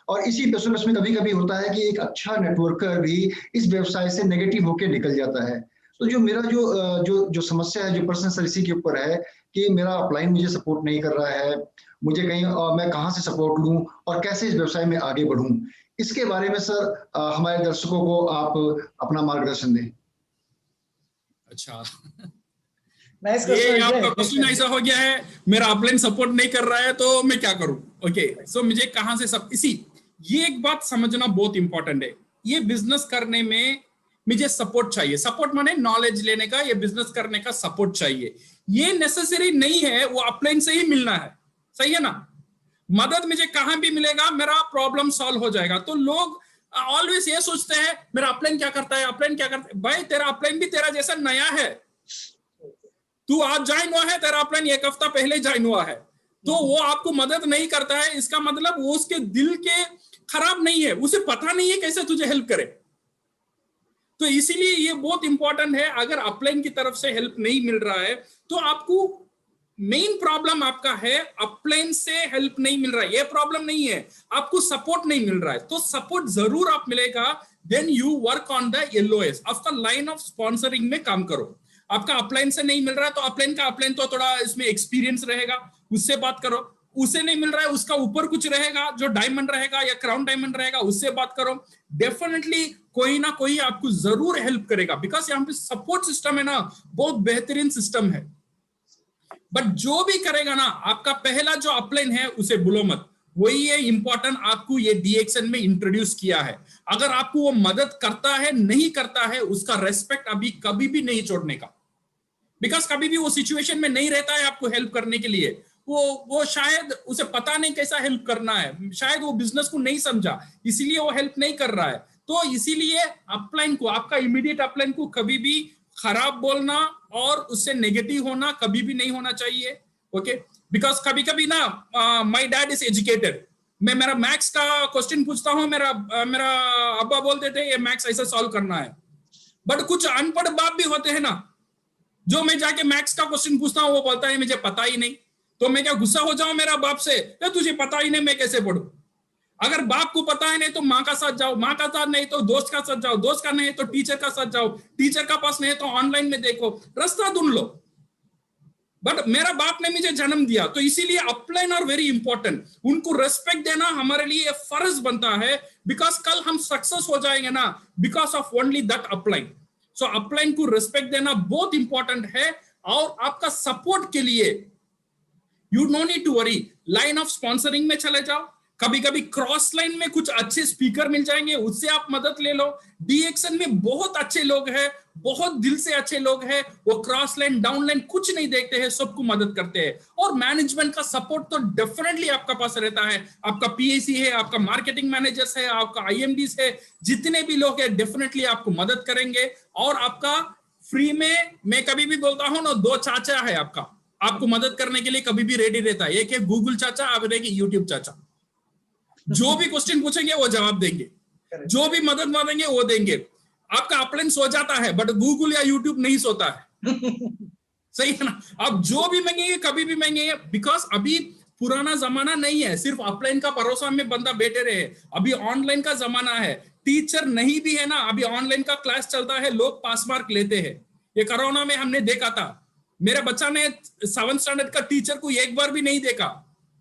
C: और इसी बिजनेस में कभी कभी होता है कि एक अच्छा नेटवर्कर भी इस व्यवसाय से नेगेटिव होके निकल जाता है। तो जो मेरा जो समस्या है, जो पर्सनल इसी के ऊपर है कि मेरा अपलाइन मुझे सपोर्ट नहीं कर रहा है, मुझे कहीं मैं कहाँ से सपोर्ट लूं और कैसे इस व्यवसाय में आगे बढ़ूं, इसके बारे में सर हमारे दर्शकों को आप अपना मार्गदर्शन दें।
A: अच्छा
B: ये
A: आपका क्वेश्चन ऐसा हो गया है, मेरा अपलाइन सपोर्ट नहीं कर रहा है तो मैं क्या करूं। ओके सो मुझे कहां से सब ये एक बात समझना बहुत इंपॉर्टेंट है। ये बिजनेस करने में मुझे सपोर्ट चाहिए, सपोर्ट माने नॉलेज लेने का, ये बिजनेस करने का सपोर्ट चाहिए। ये नेसेसरी नहीं है वो अपलाइन से ही मिलना है, सही है ना। मदद मुझे कहां भी मिलेगा, मेरा प्रॉब्लम सॉल्व हो जाएगा। तो लोग ऑलवेज ये सोचते हैं मेरा अपलाइन क्या करता है, अपलाइन क्या करता है। भाई तेरा अपलाइन भी तेरा जैसा नया है, तू आज ज्वाइन हुआ है, तेरा अपलाइन एक हफ्ता पहले ज्वाइन हुआ है, तो वो आपको मदद नहीं करता है, इसका मतलब वो उसके दिल के खराब नहीं है, उसे पता नहीं है कैसे तुझे हेल्प करे। तो इसीलिए ये बहुत इंपॉर्टेंट है, अगर अपलाइन की तरफ से हेल्प नहीं मिल रहा है तो आपको मेन प्रॉब्लम आपका है अपलाइन से हेल्प नहीं मिल रहा है, ये प्रॉब्लम नहीं है, आपको सपोर्ट नहीं मिल रहा है। तो सपोर्ट जरूर आप मिलेगा, then you work on the LOS, आपका लाइन ऑफ स्पॉन्सरिंग में काम करो। आपका अपलाइन से नहीं मिल रहा है तो अपलाइन तो थोड़ा इसमें एक्सपीरियंस रहेगा, उससे बात करो। उसे नहीं मिल रहा है, उसका ऊपर कुछ रहेगा जो डायमंड रहेगा या क्राउन डायमंड रहेगा, उससे बात करो। डेफिनेटली कोई ना कोई आपको जरूर हेल्प करेगा, बिकॉज यहाँ पे सपोर्ट सिस्टम है ना, बहुत बेहतरीन सिस्टम है। बट जो भी करेगा ना, आपका पहला जो अपलाइन है उसे भूलो मत, वही है इंपॉर्टेंट, आपको ये DXN में इंट्रोड्यूस किया है। अगर आपको वो मदद करता है नहीं करता है, उसका रेस्पेक्ट अभी कभी भी नहीं छोड़ने का, बिकॉज कभी भी वो सिचुएशन में नहीं रहता है आपको हेल्प करने के लिए। वो शायद उसे पता नहीं कैसा हेल्प करना है, शायद वो बिजनेस को नहीं समझा, इसीलिए वो हेल्प नहीं कर रहा है। तो इसीलिए अपलाइन को, आपका इमीडिएट अपलाइन को कभी भी खराब बोलना और उससे नेगेटिव होना कभी भी नहीं होना चाहिए। ओके, बिकॉज कभी कभी ना माय डैड इज एजुकेटेड, मैं मेरा मैथ्स का क्वेश्चन पूछता हूँ, मेरा अब्बा बोलते थे ये मैथ्स ऐसा सॉल्व करना है। बट कुछ अनपढ़ बाप भी होते हैं ना, जो मैं जाके मैथ्स का क्वेश्चन पूछता हूँ वो बोलता है मुझे पता ही नहीं, तो मैं क्या गुस्सा हो जाऊं मेरा बाप से, तो तुझे पता ही नहीं मैं कैसे पढ़ूं। अगर बाप को पता है नहीं तो माँ का साथ जाओ, माँ का साथ नहीं तो दोस्त का साथ जाओ, दोस्त का नहीं तो टीचर का साथ जाओ, टीचर का पास नहीं तो ऑनलाइन में देखो, रास्ता ढूंढ लो। बट मेरा बाप ने मुझे जन्म दिया, तो इसीलिए अपलाइन आर वेरी इंपॉर्टेंट, उनको रेस्पेक्ट देना हमारे लिए फर्ज बनता है, बिकॉज कल हम सक्सेस हो जाएंगे ना because of only that upline. So upline को रेस्पेक्ट देना बहुत इंपॉर्टेंट है। और आपका सपोर्ट के लिए you no need to worry, line of sponsoring में चले जाओ, कभी कभी क्रॉस लाइन में कुछ अच्छे स्पीकर मिल जाएंगे, उससे आप मदद ले लो। DXN में बहुत अच्छे लोग हैं, बहुत दिल से अच्छे लोग हैं, वो क्रॉस लाइन डाउन लाइन कुछ नहीं देखते हैं, सबको मदद करते हैं। और मैनेजमेंट का सपोर्ट तो डेफिनेटली आपका पास रहता है, आपका PAC है, आपका मार्केटिंग मैनेजर्स है, आपका IMDs है, जितने भी लोग हैं डेफिनेटली आपको मदद करेंगे। और आपका फ्री में, मैं कभी भी बोलता हूँ ना, 2 चाचा है आपको मदद करने के लिए कभी भी रेडी रहता है, एक है गूगल चाचा, अब एक यूट्यूब चाचा। जो भी क्वेश्चन पूछेंगे वो जवाब देंगे, जो भी मदद मांगेंगे वो देंगे। आपका अपलाइन सो जाता है बट गूगल या यूट्यूब नहीं सोता है सही है ना, आप जो भी मांगेंगे कभी भी मांगेंगे, बिकॉज अभी पुराना जमाना नहीं है सिर्फ अपलाइन का भरोसा में बंदा बैठे रहे, अभी ऑनलाइन का जमाना है। टीचर नहीं भी है ना, अभी ऑनलाइन का क्लास चलता है, लोग पास मार्क लेते हैं। ये कोरोना में हमने देखा था, मेरे बच्चा ने 7th स्टैंडर्ड का टीचर को एक बार भी नहीं देखा,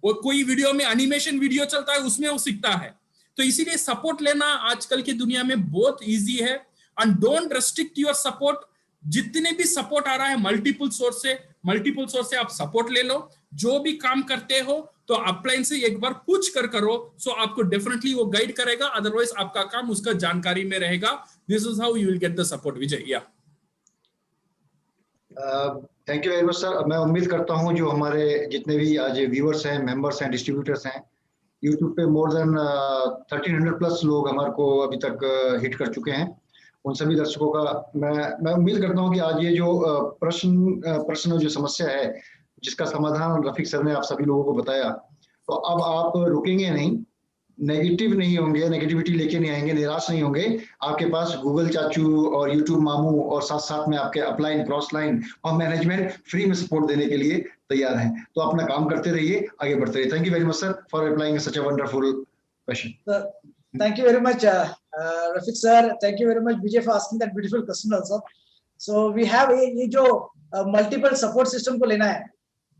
A: वो कोई वीडियो में एनिमेशन वीडियो चलता है उसमें वो सीखता है। तो इसीलिए सपोर्ट लेना आजकल की दुनिया में बहुत इजी है। And don't restrict your support, जितने भी सपोर्ट आ रहा है मल्टीपल सोर्स से आप सपोर्ट ले लो। जो भी काम करते हो तो अपलाइन से एक बार पूछ कर करो, सो आपको डेफिनेटली वो गाइड करेगा, अदरवाइज आपका काम उसका जानकारी में रहेगा। This is how you will get the support. Vijay, yeah
C: thank you very much sir. मैं उम्मीद करता हूं जो हमारे जितने भी आज व्यूअर्स हैं, मेंबर्स हैं, डिस्ट्रीब्यूटर्स हैं, यूट्यूब पे मोर देन 1300 प्लस लोग हमारे को अभी तक हिट कर चुके हैं। उन सभी दर्शकों का मैं उम्मीद करता हूं कि आज ये जो प्रश्न जो समस्या है जिसका समाधान रफीक सर ने आप सभी लोगों को बताया, तो अब आप रुकेंगे नहीं, नेगेटिव नहीं होंगे, नेगेटिविटी लेके नहीं आएंगे, निराश नहीं होंगे। आपके पास गूगल चाचू और यूट्यूब मामू और साथ साथ में आपके अपलाइन, क्रॉस लाइन और मैनेजमेंट फ्री में सपोर्ट देने के लिए तैयार हैं। तो अपना काम करते रहिए, आगे बढ़ते रहिए। Thank you very much sir for applying such a wonderful question.
B: Thank you very much, Rafiq sir. Thank you very much, Vijay, for asking that beautiful question also. So we have ये जो multiple support system को लेना है,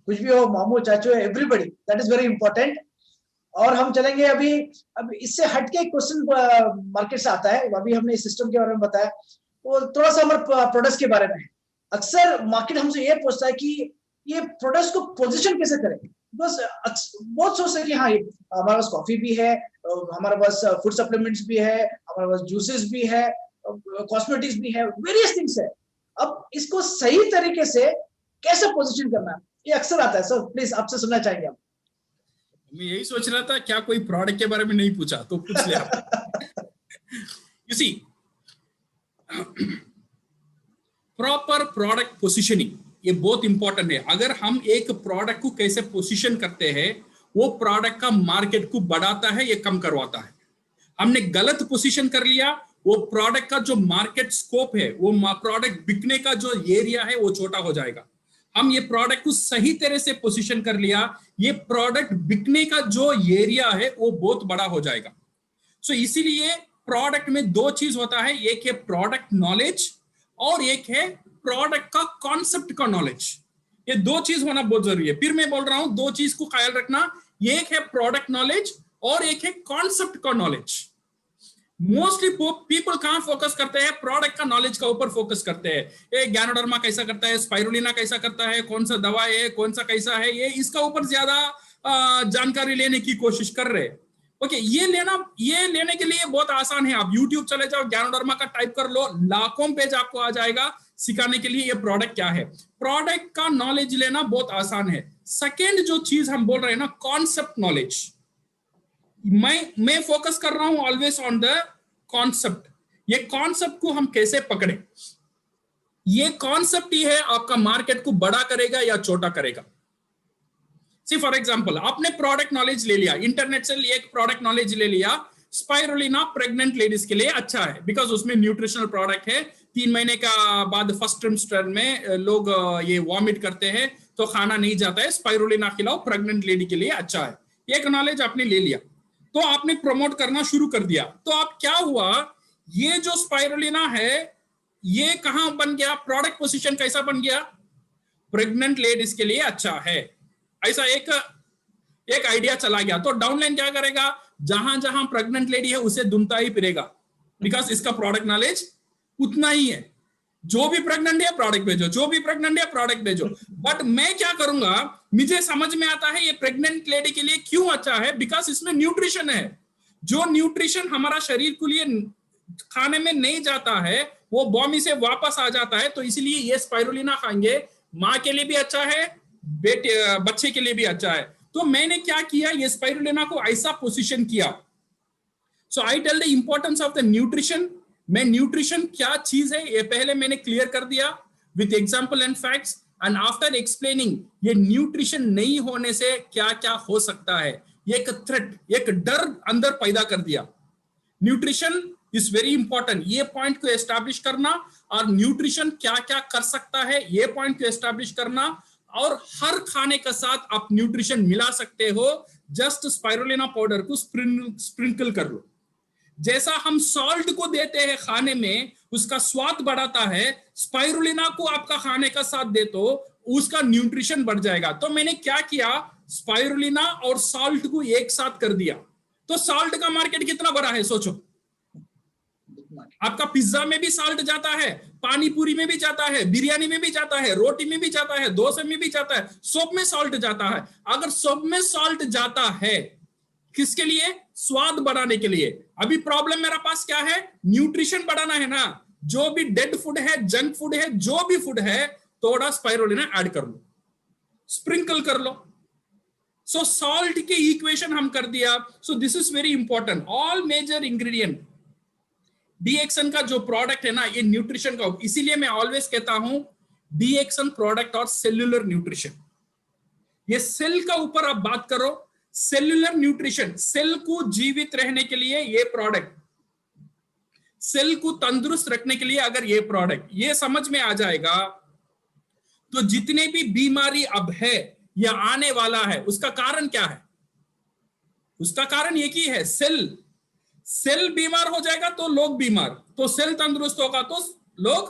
B: कुछ भी हो, मामू चाचू है, everybody, that is very important. और हम चलेंगे अभी इससे हटके एक क्वेश्चन मार्केट से आता है, अभी हमने इस सिस्टम के बारे में बताया, वो थोड़ा सा हमारे प्रोडक्ट्स के बारे में है। अक्सर मार्केट हमसे ये पूछता है कि ये प्रोडक्ट्स को पोजीशन कैसे करें। बस बहुत सोचते हैं कि हाँ, हमारे पास कॉफी भी है, हमारे पास फूड सप्लीमेंट्स भी है, हमारे पास जूसेस भी है, कॉस्मेटिक्स भी है, वेरियस थिंग्स है। अब इसको सही तरीके से कैसे पोजीशन करना है, ये अक्सर आता है। सर प्लीज आपसे सुनना चाहेंगे आप।
A: मैं यही सोच रहा था क्या कोई प्रोडक्ट के बारे में नहीं पूछा, तो पूछ लिया। You see, proper product positioning ये बहुत इंपॉर्टेंट है। अगर हम एक प्रोडक्ट को कैसे पोजीशन करते हैं, वो प्रोडक्ट का मार्केट को बढ़ाता है, ये कम करवाता है। हमने गलत पोजीशन कर लिया, वो प्रोडक्ट का जो मार्केट स्कोप है, वो प्रोडक्ट बिकने का जो एरिया है वो छोटा हो जाएगा। हम ये प्रोडक्ट को सही तरह से पोजीशन कर लिया, ये प्रोडक्ट बिकने का जो एरिया है वो बहुत बड़ा हो जाएगा। सो इसीलिए प्रोडक्ट में दो चीज होता है, एक है प्रोडक्ट नॉलेज और एक है प्रोडक्ट का कॉन्सेप्ट का नॉलेज। ये दो चीज होना बहुत जरूरी है। फिर मैं बोल रहा हूं, दो चीज को ख्याल रखना, एक है प्रोडक्ट नॉलेज और एक है कॉन्सेप्ट का नॉलेज। मोस्टली पीपल कहां फोकस करते हैं, प्रोडक्ट का नॉलेज का ऊपर फोकस करते हैं। ये गैनोडर्मा कैसा करता है, स्पाइरुलिना कैसा करता है, कौन सा दवा है, कौन सा कैसा है, ये इसका ऊपर ज्यादा जानकारी लेने की कोशिश कर रहे हैं। ओके, ये लेने के लिए बहुत आसान है। आप YouTube चले जाओ, गैनोडर्मा का टाइप कर लो, लाखों पेज आपको आ जाएगा सिखाने के लिए ये प्रोडक्ट क्या है। प्रोडक्ट का नॉलेज लेना बहुत आसान है। सेकेंड जो चीज हम बोल रहे हैं ना, कॉन्सेप्ट नॉलेज, मैं फोकस कर रहा हूं ऑलवेज ऑन द कॉन्सेप्ट। ये कॉन्सेप्ट को हम कैसे पकड़े, ये कॉन्सेप्ट ही है आपका मार्केट को बड़ा करेगा या छोटा करेगा। सी फॉर एग्जांपल, आपने प्रोडक्ट नॉलेज ले लिया, इंटरनेट से एक प्रोडक्ट नॉलेज ले लिया, स्पाइरुलिना प्रेग्नेंट लेडीज के लिए अच्छा है बिकॉज उसमें न्यूट्रिशनल प्रोडक्ट है। 3 महीने का बाद फर्स्ट ट्रिमेस्टर में लोग ये वॉमिट करते हैं तो खाना नहीं जाता है, स्पाइरुलिना खिलाओ, प्रेग्नेंट लेडी के लिए अच्छा है। एक नॉलेज आपने ले लिया, तो आपने प्रमोट करना शुरू कर दिया। तो आप क्या हुआ, ये जो स्पाइरुलिना है ये कहां बन गया, प्रोडक्ट पोजीशन कैसा बन गया, प्रेग्नेंट लेडीज के लिए अच्छा है, ऐसा एक आइडिया चला गया। तो डाउनलाइन क्या करेगा, जहां जहां प्रेग्नेंट लेडी है उसे ढूंढता ही फिरेगा, बिकॉज इसका प्रोडक्ट नॉलेज उतना ही है। जो भी प्रेग्नेंट है प्रोडक्ट भेजो, जो भी प्रेग्नेंट है प्रोडक्ट भेजो। बट मैं क्या करूंगा, मुझे समझ में आता है ये प्रेग्नेंट लेडी के लिए क्यों अच्छा है, बिकॉज इसमें न्यूट्रिशन है। जो न्यूट्रिशन हमारा शरीर के लिए खाने में नहीं जाता है वो बॉमी से वापस आ जाता है, तो इसलिए ये स्पाइरुलिना खाएंगे, माँ के लिए भी अच्छा है, बच्चे के लिए भी अच्छा है। तो मैंने क्या किया, ये स्पाइरुलिना को ऐसा पोजीशन किया। So I tell the importance of the nutrition. मैं न्यूट्रिशन क्या चीज है ये पहले मैंने क्लियर कर दिया with example and facts, and after explaining ये न्यूट्रिशन नहीं होने से क्या क्या हो सकता है, एक थ्रेट, एक डर अंदर पैदा कर दिया। न्यूट्रिशन इज वेरी इंपॉर्टेंट, ये पॉइंट को एस्टैब्लिश करना, और न्यूट्रिशन क्या क्या कर सकता है ये पॉइंट को एस्टैब्लिश करना, और हर खाने के साथ आप न्यूट्रिशन मिला सकते हो। जस्ट स्पाइरुलिना पाउडर को स्प्रिंकल कर लो, जैसा हम सॉल्ट को देते हैं खाने में उसका स्वाद बढ़ाता है, स्पाइरुलिना को आपका खाने का साथ दे तो उसका न्यूट्रिशन बढ़ जाएगा। तो मैंने क्या किया, स्पाइरुलिना और सॉल्ट को एक साथ कर दिया, तो सॉल्ट का मार्केट कितना बड़ा है सोचो। आपका पिज्जा में भी सॉल्ट जाता है, पानी पूरी में भी जाता है, बिरयानी में भी जाता है, रोटी में भी जाता है, डोसे में भी जाता है, सब में सॉल्ट जाता है। अगर सब में सॉल्ट जाता है किसके लिए, स्वाद बढ़ाने के लिए। अभी प्रॉब्लम मेरा पास क्या है, न्यूट्रिशन बढ़ाना है ना। जो भी डेड फूड है, जंक फूड है, जो भी फूड है, थोड़ा स्पाइरुलिना ऐड कर लो, स्प्रिंकल कर लो। सो सॉल्ट के इक्वेशन हम कर दिया। So this is very important, all major ingredient DXN का जो प्रोडक्ट है ना, ये न्यूट्रिशन का, इसीलिए मैं ऑलवेज कहता हूं डीएक्सन प्रोडक्ट और सेल्यूलर न्यूट्रिशन। ये सेल का ऊपर आप बात करो, सेल्यूलर न्यूट्रिशन, सेल को जीवित रहने के लिए ये प्रोडक्ट, सेल को तंदुरुस्त रखने के लिए अगर ये प्रोडक्ट, ये समझ में आ जाएगा तो जितने भी बीमारी अब है या आने वाला है उसका कारण क्या है, उसका कारण एक ही है, सेल बीमार हो जाएगा तो लोग बीमार, तो सेल तंदुरुस्त होगा तो लोग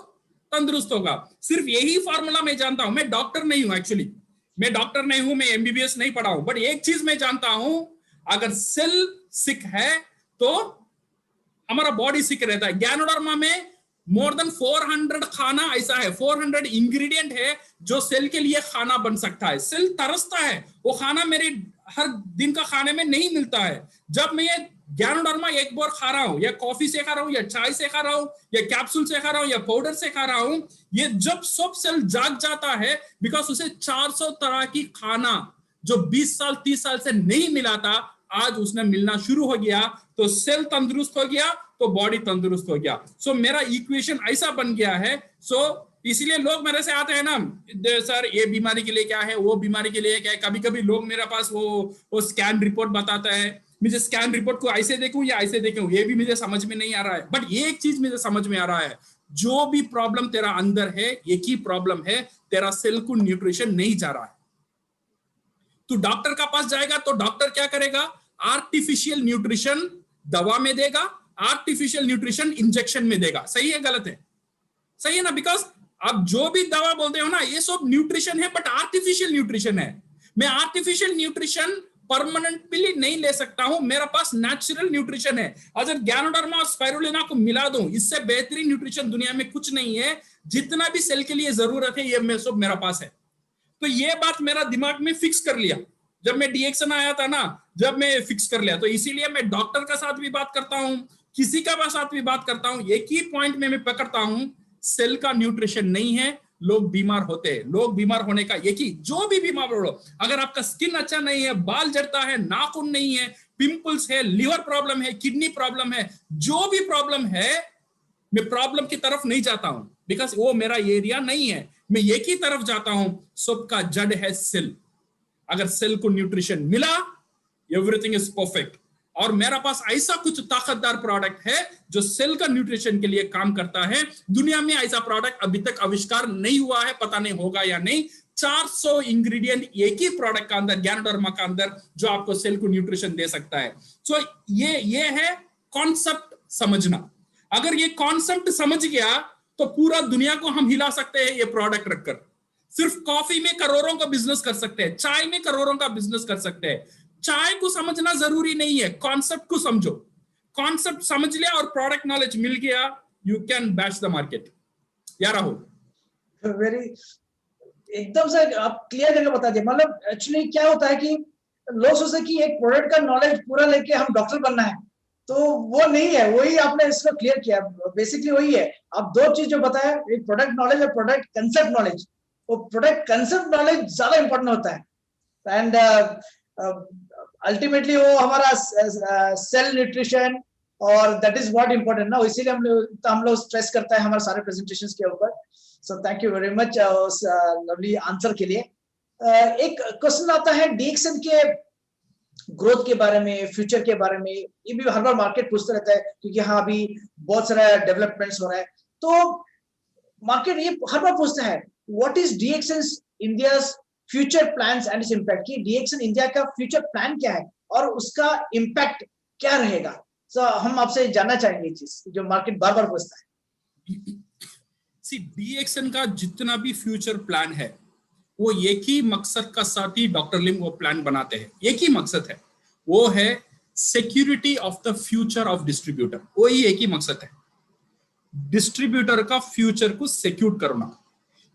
A: तंदुरुस्त होगा। सिर्फ यही फॉर्मूला मैं जानता हूं। मैं डॉक्टर नहीं हूं, एक्चुअली मैं डॉक्टर नहीं हूं, मैं एमबीबीएस नहीं पढ़ा हूं, बट एक चीज मैं जानता हूं, अगर सेल सिक है तो हमारा बॉडी सिक रहता है। गैनोडर्मा में मोर देन 400 खाना ऐसा है, 400 इंग्रेडिएंट है जो सेल के लिए खाना बन सकता है। सेल तरसता है, वो खाना मेरे हर दिन का खाने में नहीं मिलता है। जब मैं ये गैनोडर्मा एक बार खा रहा हूं, या कॉफी से खा रहा हूं, या चाय से खा रहा हूं, या कैप्सूल से खा रहा हूं, या पाउडर से खा रहा हूं, ये जब सब सेल जाग जाता है, बिकॉज उसे 400 तरह की खाना जो 20 साल 30 साल से नहीं मिला था, आज उसने मिलना शुरू हो गया, तो सेल तंदुरुस्त हो गया तो बॉडी तंदुरुस्त हो गया। सो मेरा इक्वेशन ऐसा बन गया है। सो इसीलिए लोग मेरे से आते हैं ना, सर ये बीमारी के लिए क्या है, वो बीमारी के लिए क्या है। कभी कभी लोग मेरे पास वो स्कैन रिपोर्ट बताता है, मुझे स्कैन रिपोर्ट को ऐसे देखूं या ऐसे देखूं, ये भी मुझे समझ में नहीं आ रहा है। बट ये एक चीज मुझे समझ में आ रहा है, जो भी प्रॉब्लम तेरा अंदर है, एक ही प्रॉब्लम है, तेरा सेल को न्यूट्रिशन नहीं जा रहा है। तू डॉक्टर का पास जाएगा तो डॉक्टर क्या करेगा, आर्टिफिशियल न्यूट्रिशन दवा में देगा, आर्टिफिशियल न्यूट्रिशन इंजेक्शन में देगा। सही है गलत है? सही है ना? बिकॉज आप जो भी दवा बोलते हो ना, ये सब न्यूट्रिशन है, बट आर्टिफिशियल न्यूट्रिशन है। मैं आर्टिफिशियल न्यूट्रिशन परमानेंटली नहीं ले सकता हूं, मेरे पास नेचुरल न्यूट्रिशन है। अगर गैनोडर्मा और स्पाइरुलिना को मिला दूं, इससे बेहतरीन न्यूट्रिशन दुनिया में कुछ नहीं है। जितना भी सेल के लिए जरूरत है, ये सब मेरा पास है। तो ये बात मेरा दिमाग में फिक्स कर लिया जब मैं डीएक्सन आया था ना, जब मैं फिक्स कर लिया। तो इसीलिए मैं डॉक्टर का साथ भी बात करता हूं, किसी का साथ भी बात करता हूं, एक ही पॉइंट में मैं पकड़ता हूं, सेल का न्यूट्रिशन नहीं है, लोग बीमार होते हैं। लोग बीमार होने का एक ही, जो भी बीमार हो, अगर आपका स्किन अच्छा नहीं है, बाल झड़ता है, नाखून नहीं है, पिंपल्स है, लिवर प्रॉब्लम है, किडनी प्रॉब्लम है, जो भी प्रॉब्लम है, मैं प्रॉब्लम की तरफ नहीं जाता हूं, बिकॉज वो मेरा एरिया नहीं है। मैं एक ही तरफ जाता हूं, सबका जड़ है सेल। अगर सेल को न्यूट्रिशन मिला, एवरीथिंग इज परफेक्ट। और मेरा पास ऐसा कुछ ताकतदार प्रोडक्ट है जो सेल का न्यूट्रिशन के लिए काम करता है। दुनिया में ऐसा प्रोडक्ट अभी तक आविष्कार नहीं हुआ है, पता नहीं होगा या नहीं। 400 इंग्रेडिएंट एक ही प्रोडक्ट का अंदर, गैनोडर्मा का अंदर, जो आपको सेल को न्यूट्रिशन दे सकता है। सो ये है कॉन्सेप्ट समझना। अगर ये कॉन्सेप्ट समझ गया तो पूरा दुनिया को हम हिला सकते हैं ये प्रोडक्ट रखकर। सिर्फ कॉफी में करोड़ों का बिजनेस कर सकते हैं, चाय में करोड़ों का बिजनेस कर सकते हैं। चाय को समझना जरूरी नहीं है, कॉन्सेप्ट को समझो। कॉन्सेप्ट समझ लिया और प्रोडक्ट नॉलेज मिल गया, you can batch the market. या राहुल
B: वेरी एकदम से आप क्लियर करके बता दिए। मतलब एक्चुअली क्या होता है कि लोग सोचते कि एक प्रोडक्ट का नॉलेज पूरा लेके हम डॉक्टर बनना है, तो वो नहीं है। वही आपने इसको क्लियर किया, बेसिकली वही है। आप दो चीज जो बताया, एक प्रोडक्ट नॉलेज और प्रोडक्ट कंसेप्ट नॉलेज। वो प्रोडक्ट कंसेप्ट नॉलेज ज्यादा इंपॉर्टेंट होता है। एंड अल्टीमेटली वो हमारा सेल न्यूट्रिशन, और दैट इज व्हाट इंपॉर्टेंट ना, इसीलिए हम लोग स्ट्रेस करता है हमारे सारे प्रेजेंटेशंस के ऊपर। सो थैंक यू वेरी मच उस लवली आंसर के लिए। एक क्वेश्चन आता है डीएक्सन के ग्रोथ के बारे में, फ्यूचर के बारे में। ये भी हर बार मार्केट पूछता रहता है, क्योंकि हाँ अभी बहुत सारा डेवलपमेंट्स हो रहा है, तो मार्केट ये हर बार पूछता है what is DXN India's future plans and its impact, कि डीएक्सन इंडिया का फ्यूचर प्लान क्या है और उसका इम्पैक्ट क्या रहेगा। सो हम आपसे जानना चाहेंगे चीज जो मार्केट बार बार पूछता है।
A: सी डीएक्सन का जितना भी फ्यूचर प्लान है, वो एक ही मकसद का साथ ही डॉक्टर लिम वो प्लान बनाते हैं। एक ही मकसद है, वो है security of the future of distributor. वो ही एक ही मकसद है, डिस्ट्रीब्यूटर का फ्यूचर को सिक्योर करना।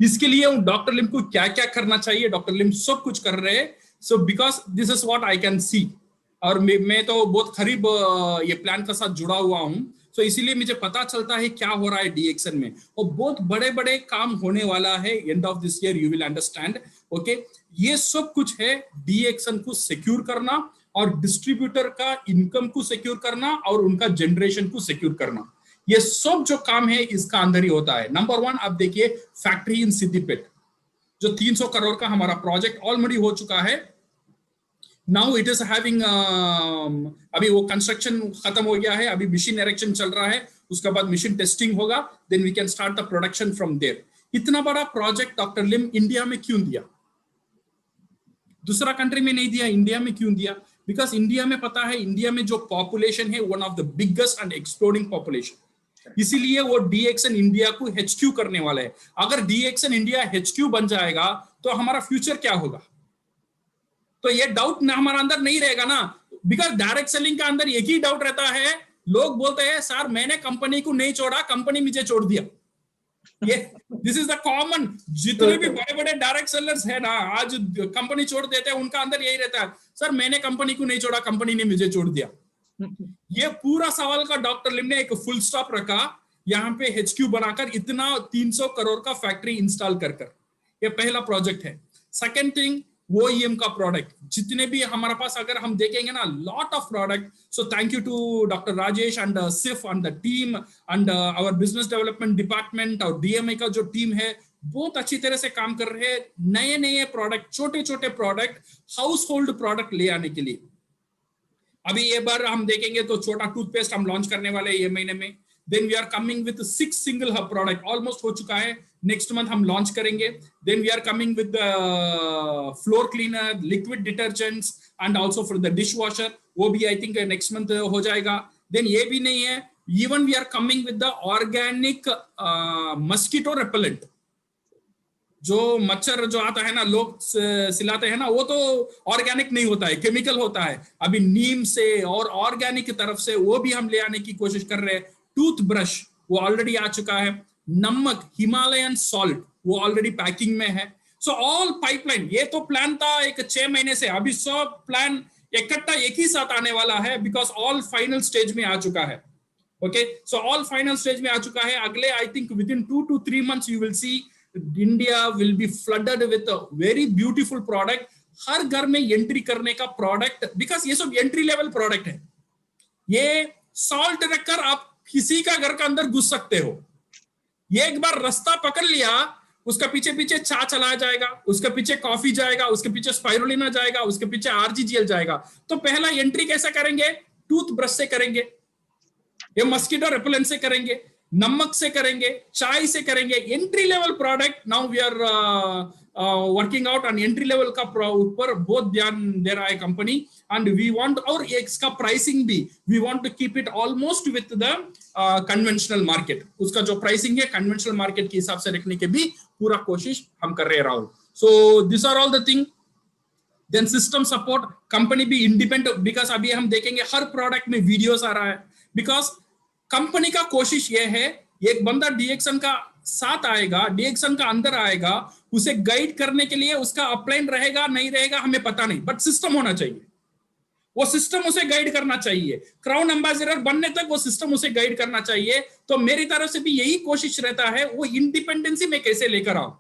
A: इसके लिए डॉक्टर लिम को क्या क्या करना चाहिए, डॉक्टर लिम सब कुछ कर रहे हैं। So because this is what I can see, और मैं तो बहुत करीब ये प्लान के साथ जुड़ा हुआ हूं। सो इसीलिए मुझे पता चलता है क्या हो रहा है डीएक्सन में, और बहुत बड़े बड़े काम होने वाला है end of this year, you will understand. Okay, ये सब कुछ है डीएक्सन को सिक्योर करना और डिस्ट्रीब्यूटर का इनकम को सिक्योर करना और उनका जनरेशन को सिक्योर करना। ये सब जो काम है इसका अंदर ही होता है। नंबर 1 आप देखिए, फैक्ट्री इन सिद्दीपेट, जो 300 करोड़ का हमारा प्रोजेक्ट ऑलरेडी हो चुका है। नाउ इट इज हैविंग, अभी वो कंस्ट्रक्शन खत्म हो गया है, अभी मशीन इरेक्शन चल रहा है, उसके बाद मशीन टेस्टिंग होगा, then we can start the production from there. इतना बड़ा प्रोजेक्ट डॉक्टर लिम इंडिया में क्यों दिया? दूसरा कंट्री में नहीं दिया, इंडिया में क्यों दिया? बिकॉज इंडिया में पता है, इंडिया में जो पॉपुलेशन है one of the biggest and exploding population, इसीलिए वो डीएक्सन इंडिया को HQ करने वाला है। अगर डीएक्सन इंडिया HQ बन जाएगा तो हमारा फ्यूचर क्या होगा? तो ये डाउट ना हमारा अंदर नहीं रहेगा ना, बिकॉज डायरेक्ट सेलिंग का अंदर एक ही डाउट रहता है। लोग बोलते हैं सर मैंने कंपनी को नहीं छोड़ा, कंपनी मुझे छोड़ दिया। ये दिस इज द कॉमन, जितने भी बड़े बड़े डायरेक्ट सेलर्स है ना आज कंपनी छोड़ देते हैं, उनका अंदर यही रहता है, सर मैंने कंपनी को नहीं छोड़ा, कंपनी ने मुझे छोड़ दिया। ये पूरा सवाल का डॉक्टर लिम ने एक फुल स्टॉप रखा, यहाँ पे HQ बनाकर इतना 300 करोड़ का फैक्ट्री इंस्टॉल कर। ये पहला प्रोजेक्ट है। सेकेंड थिंग, वो ईएम का प्रोडक्ट जितने भी हमारे पास अगर हम देखेंगे ना, lot of product. So thank you to doctor Rajesh and सिफ and the team and our business development department और डीएमए का जो टीम है बहुत अच्छी तरह से काम कर रहे हैं नए नए प्रोडक्ट, छोटे छोटे प्रोडक्ट, हाउस होल्ड प्रोडक्ट ले आने के लिए. अभी ये बार हम देखेंगे तो छोटा टूथपेस्ट हम लॉन्च करने वाले हैं ये महीने में. Then we are coming with 6 single hub product, almost हो चुका है, नेक्स्ट मंथ हम लॉन्च करेंगे. Then we are coming with floor cleaner, liquid detergents and also for the dish washer, वो भी आई थिंक नेक्स्ट मंथ हो जाएगा. Then ये भी नहीं है, even we are coming with the organic mosquito repellent. जो मच्छर जो आता है ना, लोग सिलाते हैं ना, वो तो ऑर्गेनिक नहीं होता है, केमिकल होता है. अभी नीम से और ऑर्गेनिक की तरफ से वो भी हम ले आने की कोशिश कर रहे हैं. टूथब्रश वो ऑलरेडी आ चुका है. नमक हिमालयन सॉल्ट वो ऑलरेडी पैकिंग में है. सो ऑल पाइपलाइन, ये तो प्लान था एक 6 महीने से, अभी सब प्लान इकट्ठा एक ही साथ आने वाला है बिकॉज ऑल फाइनल स्टेज में आ चुका है. Okay, so all final stage में आ चुका है. अगले I think with in 2 to 3 months you will C India will be flooded with a very beautiful product. हर घर में एंट्री करने का प्रोडक्ट, बिकॉज ये सब एंट्री लेवल प्रोडक्ट है. ये सॉल्ट रखकर आप किसी का घर का अंदर घुस सकते हो. ये एक बार रास्ता पकड़ लिया, उसका पीछे पीछे चा चलाया जाएगा, उसके पीछे कॉफी जाएगा, उसके पीछे स्पाइरुलिना जाएगा, उसके पीछे आरजीजीएल जाएगा. तो पहला एंट्री कैसे करेंगे? टूथब्रश से करेंगे, ये मस्कीटो रिपेलेंट से करेंगे, नमक से करेंगे, चाय से करेंगे. Entry level product now we are working out on entry level का ऊपर बहुत ध्यान दे रहा है कंपनी. एंड वी वांट, और इसका प्राइसिंग भी we want to keep it almost with the conventional market. उसका जो प्राइसिंग है कन्वेंशनल मार्केट के हिसाब से रखने की भी पूरा कोशिश हम कर रहे हैं Rahul. So this are all the thing. Then system support, company भी इंडिपेंडेंट, बिकॉज अभी हम देखेंगे हर प्रोडक्ट में वीडियोस आ रहा है. बिकॉज कंपनी का कोशिश यह है, एक बंदा डीएक्सन का साथ आएगा, डीएक्सन का अंदर आएगा, उसे गाइड करने के लिए उसका अपलाइन रहेगा नहीं रहेगा हमें पता नहीं, बट सिस्टम होना चाहिए. वो सिस्टम उसे गाइड करना चाहिए. क्राउन एम्बेसडर बनने तक वो सिस्टम उसे गाइड करना चाहिए. तो मेरी तरफ से भी यही कोशिश रहता है, वो इंडिपेंडेंसी में कैसे लेकर आओ.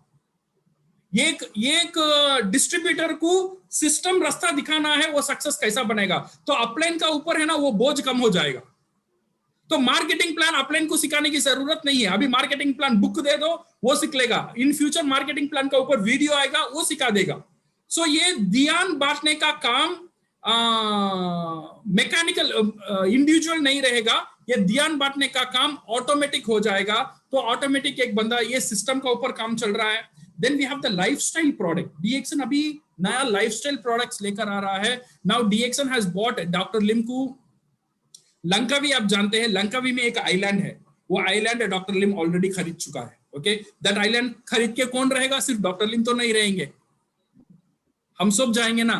A: एक डिस्ट्रीब्यूटर को सिस्टम रास्ता दिखाना है, वो सक्सेस कैसा बनेगा. तो अपलाइन का ऊपर है ना, वो बोझ कम हो जाएगा. तो मार्केटिंग प्लान अपलाइन को सिखाने की जरूरत नहीं है. अभी मार्केटिंग प्लान बुक दे दो, वो सीख लेगा. इन फ्यूचर मार्केटिंग प्लान का ऊपर वीडियो आएगा, वो सिखा देगा. सो ये ध्यान बांटने का काम मैकेनिकल इंडिविजुअल नहीं रहेगा. ये ध्यान बांटने का काम ऑटोमेटिक हो जाएगा. तो ऑटोमेटिक एक बंदा, ये सिस्टम का ऊपर काम चल रहा है. Then we have the lifestyle product. DXN अभी नया लाइफस्टाइल प्रोडक्ट्स लेकर आ रहा है. Now DXN has bought doctor Lim को लंकावी, आप जानते हैं लंकावी में एक आइलैंड है, वो आइलैंड डॉक्टर लिम ऑलरेडी खरीद चुका है. ओके, दैट आइलैंड खरीद के कौन रहेगा? सिर्फ डॉक्टर लिम तो नहीं रहेंगे, हम सब जाएंगे ना.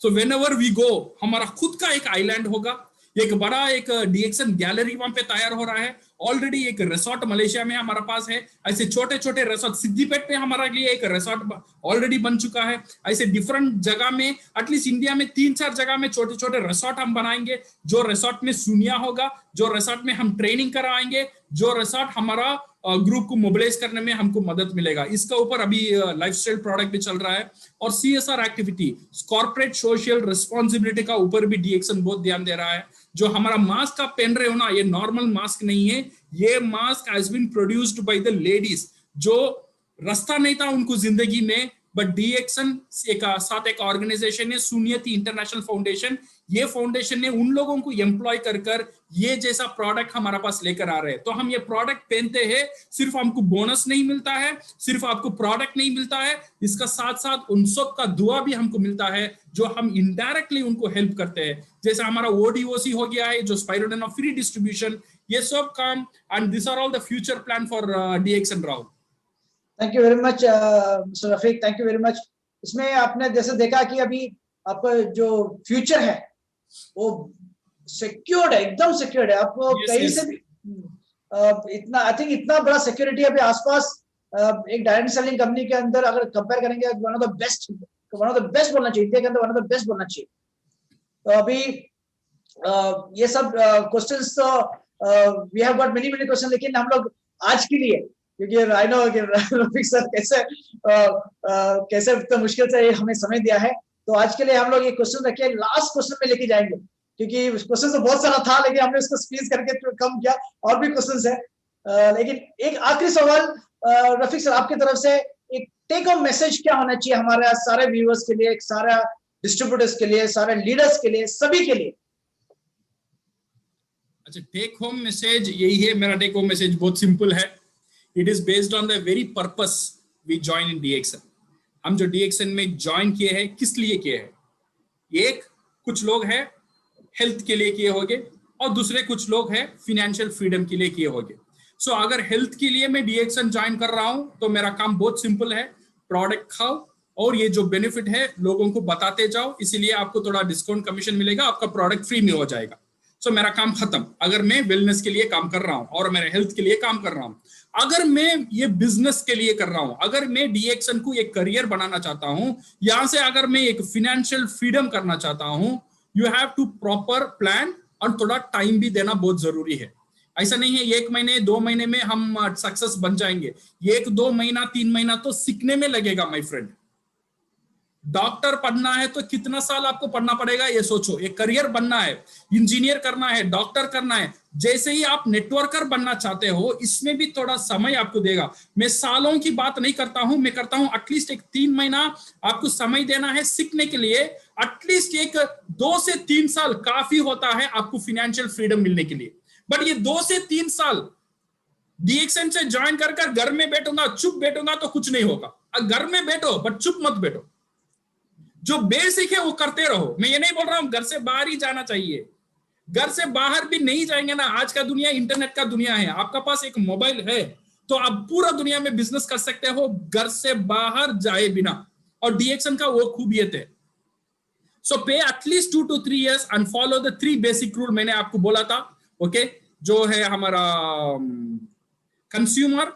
A: सो व्हेनेवर वी गो, हमारा खुद का एक आइलैंड होगा. एक बड़ा एक डीएक्सन गैलरी वहां पे तैयार हो रहा है. ऑलरेडी एक रिसोर्ट मलेशिया में हमारे पास है. ऐसे छोटे छोटे रिसोर्ट, सिद्दीपेट में हमारे लिए एक रिसोर्ट ऑलरेडी बन चुका है. ऐसे डिफरेंट जगह में, एटलीस्ट इंडिया में 3-4 जगह में छोटे छोटे रिसोर्ट हम बनाएंगे. जो रिसोर्ट में सुनिया होगा, जो रिसोर्ट में हम ट्रेनिंग कराएंगे, जो रिसोर्ट हमारा ग्रुप को मोबिलाइज करने में हमको मदद मिलेगा. इसका ऊपर अभी लाइफस्टाइल प्रोडक्ट भी चल रहा है. और CSR activity, corporate social responsibility का ऊपर भी डीएक्सन बहुत ध्यान दे रहा है. जो हमारा मास्क आप पहन रहे हो ना, ये नॉर्मल मास्क नहीं है. ये mask has been produced by the ladies, जो रास्ता नहीं था उनको जिंदगी में, बट डीएक्सन साथ एक ऑर्गेनाइजेशन है, सुनियति इंटरनेशनल फाउंडेशन. ये फाउंडेशन ने उन लोगों को एम्प्लॉय कर ये जैसा प्रोडक्ट हमारा पास लेकर आ रहे हैं. तो हम ये प्रोडक्ट पहनते हैं, सिर्फ हमको बोनस नहीं मिलता है, सिर्फ आपको प्रोडक्ट नहीं मिलता है, इसका साथ साथ उन सब का दुआ भी हमको मिलता है, जो हम इनडायरेक्टली उनको हेल्प करते हैं. जैसे हमारा ओडीओसी हो गया है, जो स्पाइरुलिना फ्री डिस्ट्रीब्यूशन, ये सब काम. And this are all the future plan for DXN. Rahul,
B: thank you very much mister Rafiq, thank you very much. इसमें आपने जैसे देखा कि अभी आपका जो फ्यूचर है वो सिक्योर्ड है, एकदम सिक्योर्ड है. आपको कहीं से भी इतना, आई थिंक इतना बड़ा सिक्योरिटी अभी आसपास एक डायरेक्ट सेलिंग कंपनी के अंदर अगर कंपेयर करेंगे, वन ऑफ द बेस्ट बोलना चाहिए, इंडिया के अंदर वन ऑफ द बेस्ट बोलना चाहिए. तो अभी ये सब क्वेश्चंस, तो we have got many question, लेकिन हम लोग आज के लिए क्योंकि आई नो कि रफीक सर कैसे इतना मुश्किल से हमें समय दिया है। तो आज के लिए हम लोग ये क्वेश्चन रखे, लास्ट क्वेश्चन में लेके जाएंगे, क्योंकि क्वेश्चन तो बहुत सारा था लेकिन हमने उसको स्क्वीज करके कम किया, और भी क्वेश्चन है। लेकिन एक आखिरी सवाल रफीक सर आपकी तरफ से, एक टेक होम मैसेज क्या होना चाहिए हमारे सारे व्यूअर्स के लिए, सारे डिस्ट्रीब्यूटर्स के लिए, सारे लीडर्स के लिए, सभी के लिए?
A: अच्छा, टेक होम मैसेज यही है। मेरा टेक होम मैसेज बहुत सिंपल है। It is based on the very purpose we join in DXN। हम जो DXN में ज्वाइन किए हैं, किस लिए किए हैं? एक कुछ लोग हैं हेल्थ के लिए किए होंगे, और दूसरे कुछ लोग हैं फिनेंशियल फ्रीडम के लिए किए होंगे। सो अगर हेल्थ के लिए मैं DXN ज्वाइन कर रहा हूं तो मेरा काम बहुत सिंपल है, प्रोडक्ट खाओ और ये जो बेनिफिट है लोगों को बताते जाओ, इसीलिए आपको थोड़ा डिस्काउंट कमीशन मिलेगा, आपका प्रोडक्ट फ्री में हो जाएगा। सो मेरा काम खत्म। अगर मैं वेलनेस के लिए काम कर रहा हूं और मेरे हेल्थ के लिए काम कर रहा हूं, अगर मैं ये बिजनेस के लिए कर रहा हूं, अगर मैं DXN को एक करियर बनाना चाहता हूं, यहां से अगर मैं एक फिनेंशियल फ्रीडम करना चाहता हूं, you have to proper plan, और थोड़ा टाइम भी देना बहुत जरूरी है। ऐसा नहीं है 1 महीने 2 महीने में हम सक्सेस बन जाएंगे। 1-2 महीना 3 महीना तो सीखने में लगेगा माय फ्रेंड। डॉक्टर पढ़ना है तो कितना साल आपको पढ़ना पड़ेगा ये सोचो। एक करियर बनना है, इंजीनियर करना है, डॉक्टर करना है, जैसे ही आप नेटवर्कर बनना चाहते हो, इसमें भी थोड़ा समय आपको देगा। मैं सालों की बात नहीं करता हूं, मैं करता हूं एटलीस्ट एक 3 महीना आपको समय देना है सीखने के लिए। एटलीस्ट एक 2 से 3 साल काफी होता है आपको फिनेंशियल फ्रीडम मिलने के लिए। बट ये 2 से 3 साल DXN से ज्वाइन कर घर में बैठूंगा, चुप बैठूंगा तो कुछ नहीं होगा। घर में बैठो बट चुप मत बैठो, जो बेसिक है वो करते रहो। मैं ये नहीं बोल रहा हूं घर से बाहर ही जाना चाहिए, घर से बाहर भी नहीं जाएंगे ना। आज का दुनिया इंटरनेट का दुनिया है, आपका पास एक मोबाइल है तो आप पूरा दुनिया में बिजनेस कर सकते हो घर से बाहर जाए बिना, और DXN का वो खूबियत है। सो पे at least 2 to 3 years and follow the 3 basic rule मैंने आपको बोला था। ओके, जो है हमारा कंज्यूमर,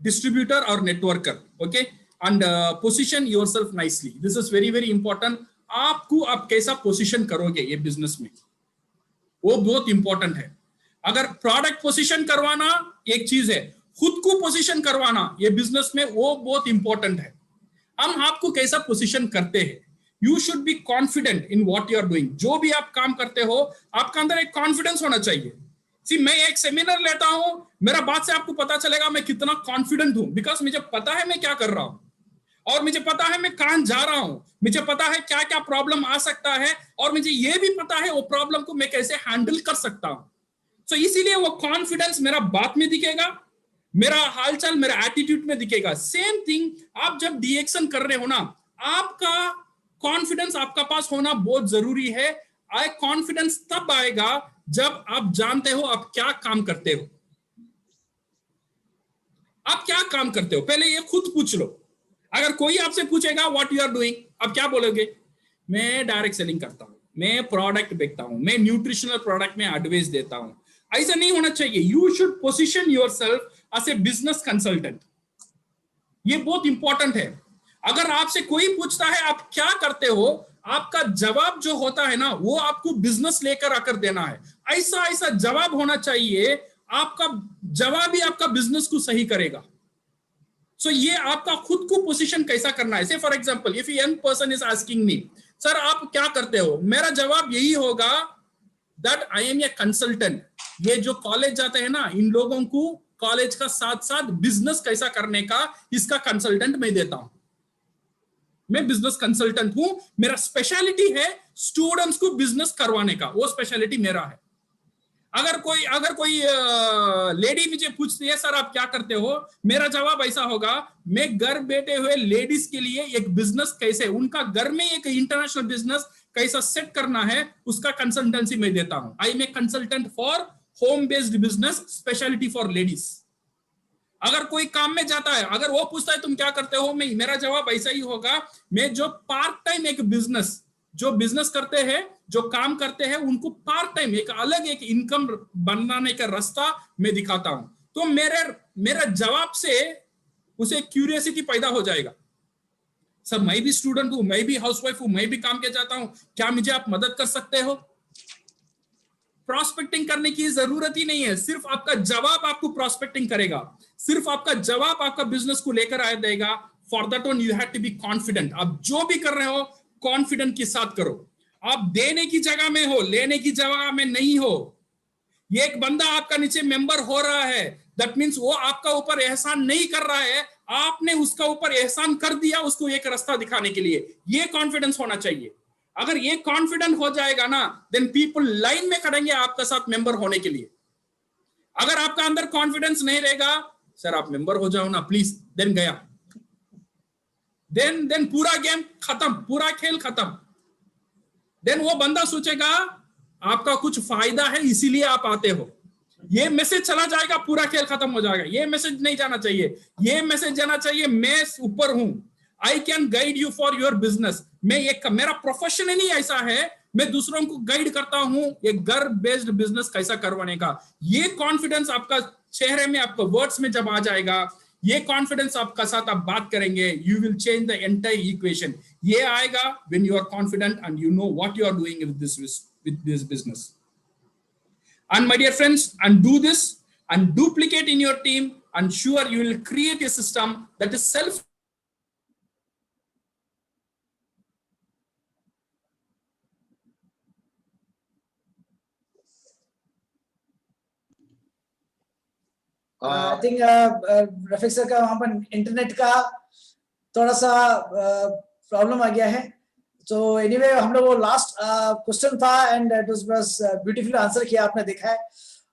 A: डिस्ट्रीब्यूटर और networker. Okay, and position yourself nicely, this is very very important. आपको आप कैसा पोजीशन करोगे ये बिजनेस में, वो बहुत इंपॉर्टेंट है। अगर प्रोडक्ट पोजीशन करवाना एक चीज है, खुद को पोजीशन करवाना ये बिजनेस में वो बहुत इंपॉर्टेंट है। हम आपको कैसा पोजीशन करते हैं, you should be confident in what you are doing. जो भी आप काम करते हो आपका अंदर एक कॉन्फिडेंस होना चाहिए। सी, मैं एक सेमिनार लेता हूं, मेरा बात से आपको पता चलेगा मैं कितना कॉन्फिडेंट हूं, बिकॉज मुझे पता है मैं क्या कर रहा हूं, और मुझे पता है मैं कहां जा रहा हूं, मुझे पता है क्या क्या प्रॉब्लम आ सकता है, और मुझे यह भी पता है वो प्रॉब्लम को मैं कैसे हैंडल कर सकता हूं। सो इसीलिए वो कॉन्फिडेंस मेरा बात में दिखेगा, मेरा हालचाल, मेरा एटीट्यूड में दिखेगा। सेम थिंग आप जब DXN कर रहे हो ना, आपका कॉन्फिडेंस आपका पास होना बहुत जरूरी है। कॉन्फिडेंस तब आएगा जब आप जानते हो आप क्या काम करते हो। आप क्या काम करते हो पहले ये खुद पूछ लो। अगर कोई आपसे पूछेगा व्हाट यू आर डूइंग, आप क्या बोलोगे? मैं डायरेक्ट सेलिंग करता हूं, मैं प्रोडक्ट बेचता हूं, मैं न्यूट्रिशनल प्रोडक्ट में एडवाइस देता हूं। ऐसा नहीं होना चाहिए। You should position yourself as a business consultant. ये बहुत इंपॉर्टेंट है। अगर आपसे कोई पूछता है आप क्या करते हो, आपका जवाब जो होता है ना वो आपको बिजनेस लेकर आकर देना है। ऐसा ऐसा जवाब होना चाहिए, आपका जवाब ही आपका बिजनेस को सही करेगा। सो ये आपका खुद को पोजीशन कैसा करना है। Say for example if young person is asking me, sir आप क्या करते हो, मेरा जवाब यही होगा that I am a consultant. ये जो कॉलेज जाते हैं ना, इन लोगों को कॉलेज का साथ साथ बिजनेस कैसा करने का इसका कंसल्टेंट मैं देता हूं। मैं बिजनेस कंसल्टेंट हूं, मेरा स्पेशलिटी है स्टूडेंट्स को बिजनेस करवाने का, वो स्पेशलिटी मेरा है। अगर कोई लेडी मुझे पूछती है सर आप क्या करते हो, मेरा जवाब ऐसा होगा मैं घर बैठे हुए लेडीज के लिए एक बिजनेस कैसे, उनका घर में एक इंटरनेशनल बिजनेस कैसा सेट करना है उसका कंसल्टेंसी मैं देता हूं। I am a consultant for home based business, speciality for ladies. अगर कोई काम में जाता है, अगर वो पूछता है तुम क्या करते हो, मेरा जवाब ऐसा ही होगा मैं जो पार्ट टाइम एक बिजनेस, जो बिजनेस करते हैं, जो काम करते हैं, उनको पार्ट टाइम एक अलग एक इनकम बनाने का रास्ता मैं दिखाता हूं। तो मेरा जवाब से उसे क्यूरियोसिटी पैदा हो जाएगा, सर मैं भी स्टूडेंट हूं, मैं भी हाउसवाइफ हूं, मैं भी काम के जाता हूं, क्या मुझे आप मदद कर सकते हो? प्रॉस्पेक्टिंग करने की जरूरत ही नहीं है, सिर्फ आपका जवाब आपको प्रॉस्पेक्टिंग करेगा, सिर्फ आपका जवाब आपका बिजनेस को लेकर आ देगा। For that one you have to be confident. आप जो भी कर रहे हो कॉन्फिडेंट के साथ करो। आप देने की जगह में हो, लेने की जगह में नहीं हो। ये एक बंदा आपका नीचे मेंबर हो रहा है, दैट मीन्स वो आपका ऊपर एहसान नहीं कर रहा है, आपने उसका ऊपर एहसान कर दिया उसको एक रास्ता दिखाने के लिए। ये कॉन्फिडेंस होना चाहिए। अगर ये कॉन्फिडेंट हो जाएगा ना, देन पीपल लाइन में खड़ेंगे आपके साथ मेंबर होने के लिए। अगर आपका अंदर कॉन्फिडेंस नहीं रहेगा, सर आप मेंबर हो जाओ ना प्लीज, देन गया, देन पूरा गेम खत्म, पूरा खेल खत्म। देन वो बंदा सोचेगा आपका कुछ फायदा है इसीलिए आप आते हो। ये मैसेज चला जाएगा, पूरा खेल खत्म हो जाएगा। ये मैसेज नहीं जाना चाहिए। ये मैसेज जाना चाहिए मैं ऊपर हूं, I can guide you for your business. मैं एक मेरा प्रोफेशन ही ऐसा है, मैं दूसरों को गाइड करता हूं एक घर बेस्ड बिजनेस कैसा करवाने का। ये कॉन्फिडेंस आपका चेहरे में, आपका वर्ड्स में जब आ जाएगा, ये कॉन्फिडेंस आपका साथ आप बात करेंगे, you will change the entire equation. ये आएगा when you are confident and you know what you are doing with this business. And my dear friends, and do this and duplicate in your team, and sure you will create a system that is self
B: I think Rafiq sir का वहां पर internet का थोड़ा सा problem आ गया है। तो anyway हम लोग वो लास्ट क्वेश्चन था and it was beautifully answer किया आपने, देखा है।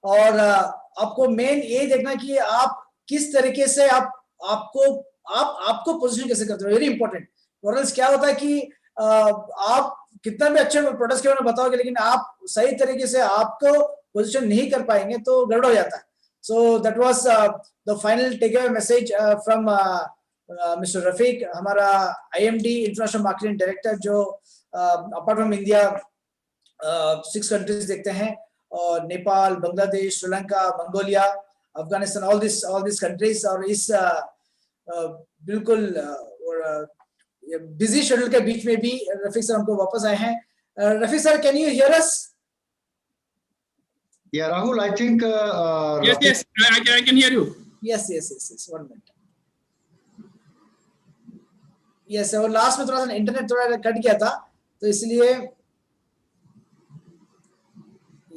B: और आपको मेन ये देखना कि आप किस तरीके से आपको पोजीशन कैसे करते हो, वेरी इंपॉर्टेंट। वरल्स क्या होता है कि आप कितना भी अच्छे प्रोडक्ट्स के बारे में बताओगे लेकिन आप सही तरीके से आपको पोजीशन नहीं कर पाएंगे तो गड़बड़ हो जाता है। So that was the final takeaway message from mister Rafiq, हमारा IMD इंटरनेशनल मार्केटिंग डायरेक्टर, जो अपार्ट फ्रॉम इंडिया 6 कंट्रीज देखते हैं, और Nepal, Bangladesh, Sri Lanka, Mongolia, Afghanistan, all this countries. और इस बिल्कुल बिजी शेड्यूल के बीच में भी रफीक सर हमको वापस आए हैं। Rafiq sir, can you here us?
C: Yeah, Rahul, I think
A: yes, I can hear you.
B: Yes, 1 minute. Yes, और लास्ट में थोड़ा सा इंटरनेट थोड़ा कट गया था, तो इसलिए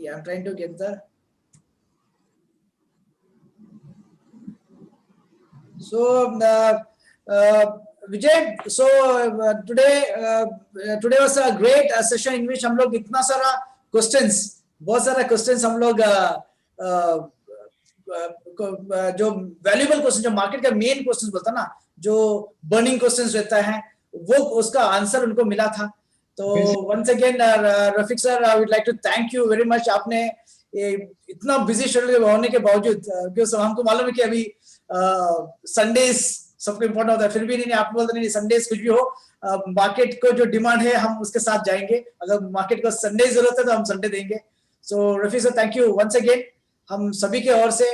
B: I'm trying to get the Vijay, so today was a great session in which हम लोग इतना सारा बहुत सारा क्वेश्चंस हम लोग जो वैल्यूएबल क्वेश्चन, जो मार्केट का मेन क्वेश्चन बोलता ना, जो बर्निंग क्वेश्चंस रहता है, वो उसका आंसर उनको मिला था। तो once again Rafiq sir, I would like to thank you very much. आपने इतना बिजी शेड्यूल होने के बावजूद, क्योंकि हमको मालूम है कि अभी संडेज सबको इम्पोर्टेंट होता है, फिर भी नहीं आप बोलते नहीं संडेज कुछ भी हो, मार्केट को जो डिमांड है हम उसके साथ जाएंगे। अगर मार्केट को संडे जरूरत है तो हम संडे देंगे। So Rafiq sir, thank you once again. हम सभी के ओर से,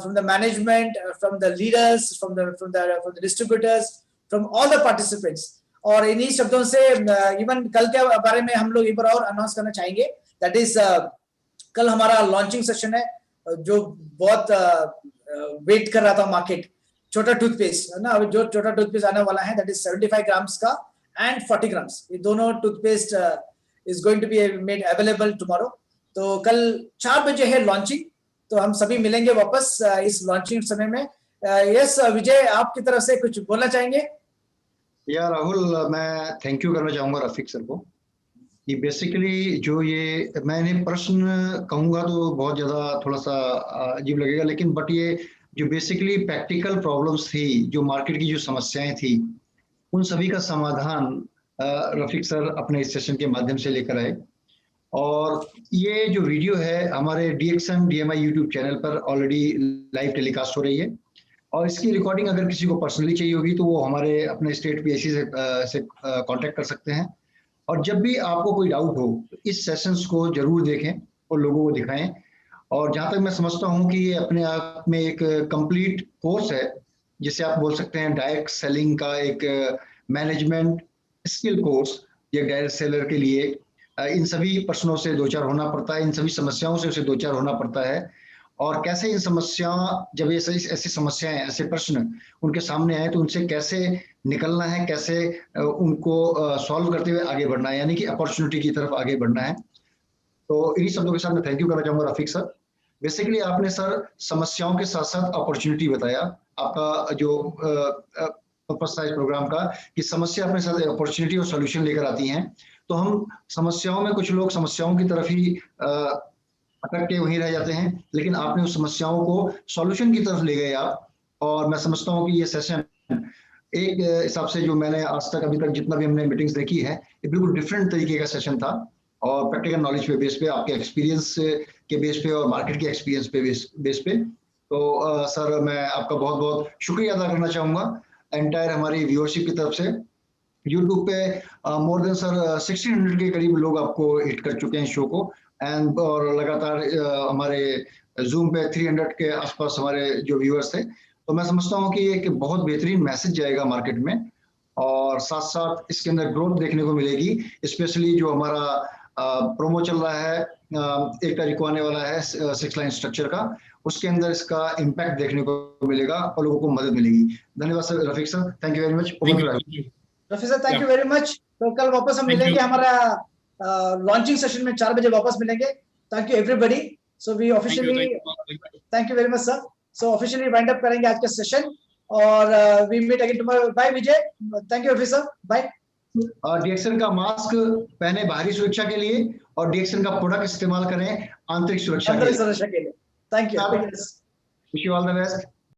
B: from the management, from the leaders, from the distributors, from all the participants, और इन्हीं शब्दों से इवन कल के बारे में हम लोग एक बार और अनाउंस करना चाहेंगे। दैट इज कल हमारा लॉन्चिंग सेशन है, जो बहुत वेट कर रहा था मार्केट। छोटा टूथपेस्ट है ना, जो छोटा टूथपेस्ट आने वाला है, दैट इज 75 ग्राम्स का एंड 40 ग्राम्स, ये दोनों toothpaste is going to be made available tomorrow. तो कल 4 बजे है लॉन्चिंग, तो हम सभी मिलेंगे वापस इस लॉन्चिंग समय में। यस विजय, आपकी तरफ से कुछ बोलना चाहेंगे?
C: या राहुल, मैं थैंक यू करना चाहूंगा रफीक सर को। कि बेसिकली जो ये मैंने प्रश्न कहूंगा तो बहुत ज्यादा थोड़ा सा अजीब लगेगा, लेकिन बट ये जो बेसिकली प्रैक्टिकल प्रॉब्लम्स थी, जो मार्केट की जो समस्याएं थी, उन सभी का समाधान रफीक सर अपने इस सेशन के माध्यम से लेकर आए। और ये जो वीडियो है हमारे DXM DMI यूट्यूब चैनल पर ऑलरेडी लाइव टेलीकास्ट हो रही है, और इसकी रिकॉर्डिंग अगर किसी को पर्सनली चाहिए होगी तो वो हमारे अपने स्टेट PIC से कांटेक्ट कर सकते हैं। और जब भी आपको कोई डाउट हो तो इस सेशंस को जरूर देखें और लोगों को दिखाएं। और जहाँ तक मैं समझता हूँ कि ये अपने आप में एक कंप्लीट कोर्स है, जिसे आप बोल सकते हैं डायरेक्ट सेलिंग का एक मैनेजमेंट स्किल कोर्स, ये डायरेक्ट सेलर के लिए इन सभी प्रश्नों से दो चार होना पड़ता है, इन सभी समस्याओं से उसे दो चार होना पड़ता है, और कैसे इन समस्या, जब ये ऐसी समस्याएं, ऐसे प्रश्न उनके सामने आए तो उनसे कैसे निकलना है, कैसे उनको सॉल्व करते हुए आगे बढ़ना है, यानी कि अपॉर्चुनिटी की तरफ आगे बढ़ना है। तो इन्हीं शब्दों के साथ मैं थैंक यू करना चाहूंगा रफीक सर। बेसिकली आपने सर समस्याओं के साथ साथ अपॉर्चुनिटी बताया, आपका जो पर्पस था इस प्रोग्राम का कि समस्या अपने साथ अपॉर्चुनिटी और सॉल्यूशन लेकर आती हैं। तो हम समस्याओं में, कुछ लोग समस्याओं की तरफ ही अटक के वहीं रह जाते हैं, लेकिन आपने उस समस्याओं को सॉल्यूशन की तरफ ले गए आप। और मैं समझता हूँ कि ये सेशन एक हिसाब से जो मैंने आज तक अभी तक जितना भी हमने मीटिंग्स देखी है, ये बिल्कुल डिफरेंट तरीके का सेशन था, और प्रैक्टिकल नॉलेज पे बेस पे, आपके एक्सपीरियंस के बेस पे और मार्केट के एक्सपीरियंस पे बेस पे। तो सर मैं आपका बहुत बहुत शुक्रिया अदा करना चाहूंगा एंटायर हमारी व्यूअरशिप की तरफ से। यूट्यूब पे मोर देन सर 1600 के करीब लोग आपको हिट कर चुके हैं शो को, एंड और लगातार हमारे जूम पे 300 के आसपास हमारे जो व्यूअर्स थे। तो मैं समझता हूँ कि एक बहुत बेहतरीन मैसेज जाएगा मार्केट में, और साथ साथ इसके अंदर ग्रोथ देखने को मिलेगी। स्पेशली जो हमारा प्रोमो चल रहा है, एक तारीख आने वाला है 6 लाइन स्ट्रक्चर का, उसके अंदर इसका इम्पैक्ट देखने को मिलेगा और लोगों को मदद मिलेगी। धन्यवाद sir, Rafiq sir, thank you very much.
B: Rafiq sir thank you very much. तो कल वापस हम मिलेंगे, हमारा लॉन्चिंग सेशन में 4 बजे वापस मिलेंगे। Thank you everybody. So we officially thank you very much sir. So officially wind up करेंगे आज का सेशन, और we meet again tomorrow. Bye Vijay, thank you Rafiq sir, bye.
C: DXN का मास्क पहने बाहरी सुरक्षा के लिए, और डीएक्सन का प्रोडक्ट इस्तेमाल करें आंतरिक सुरक्षा के लिए।
B: Thank you.
C: Wish you all the best.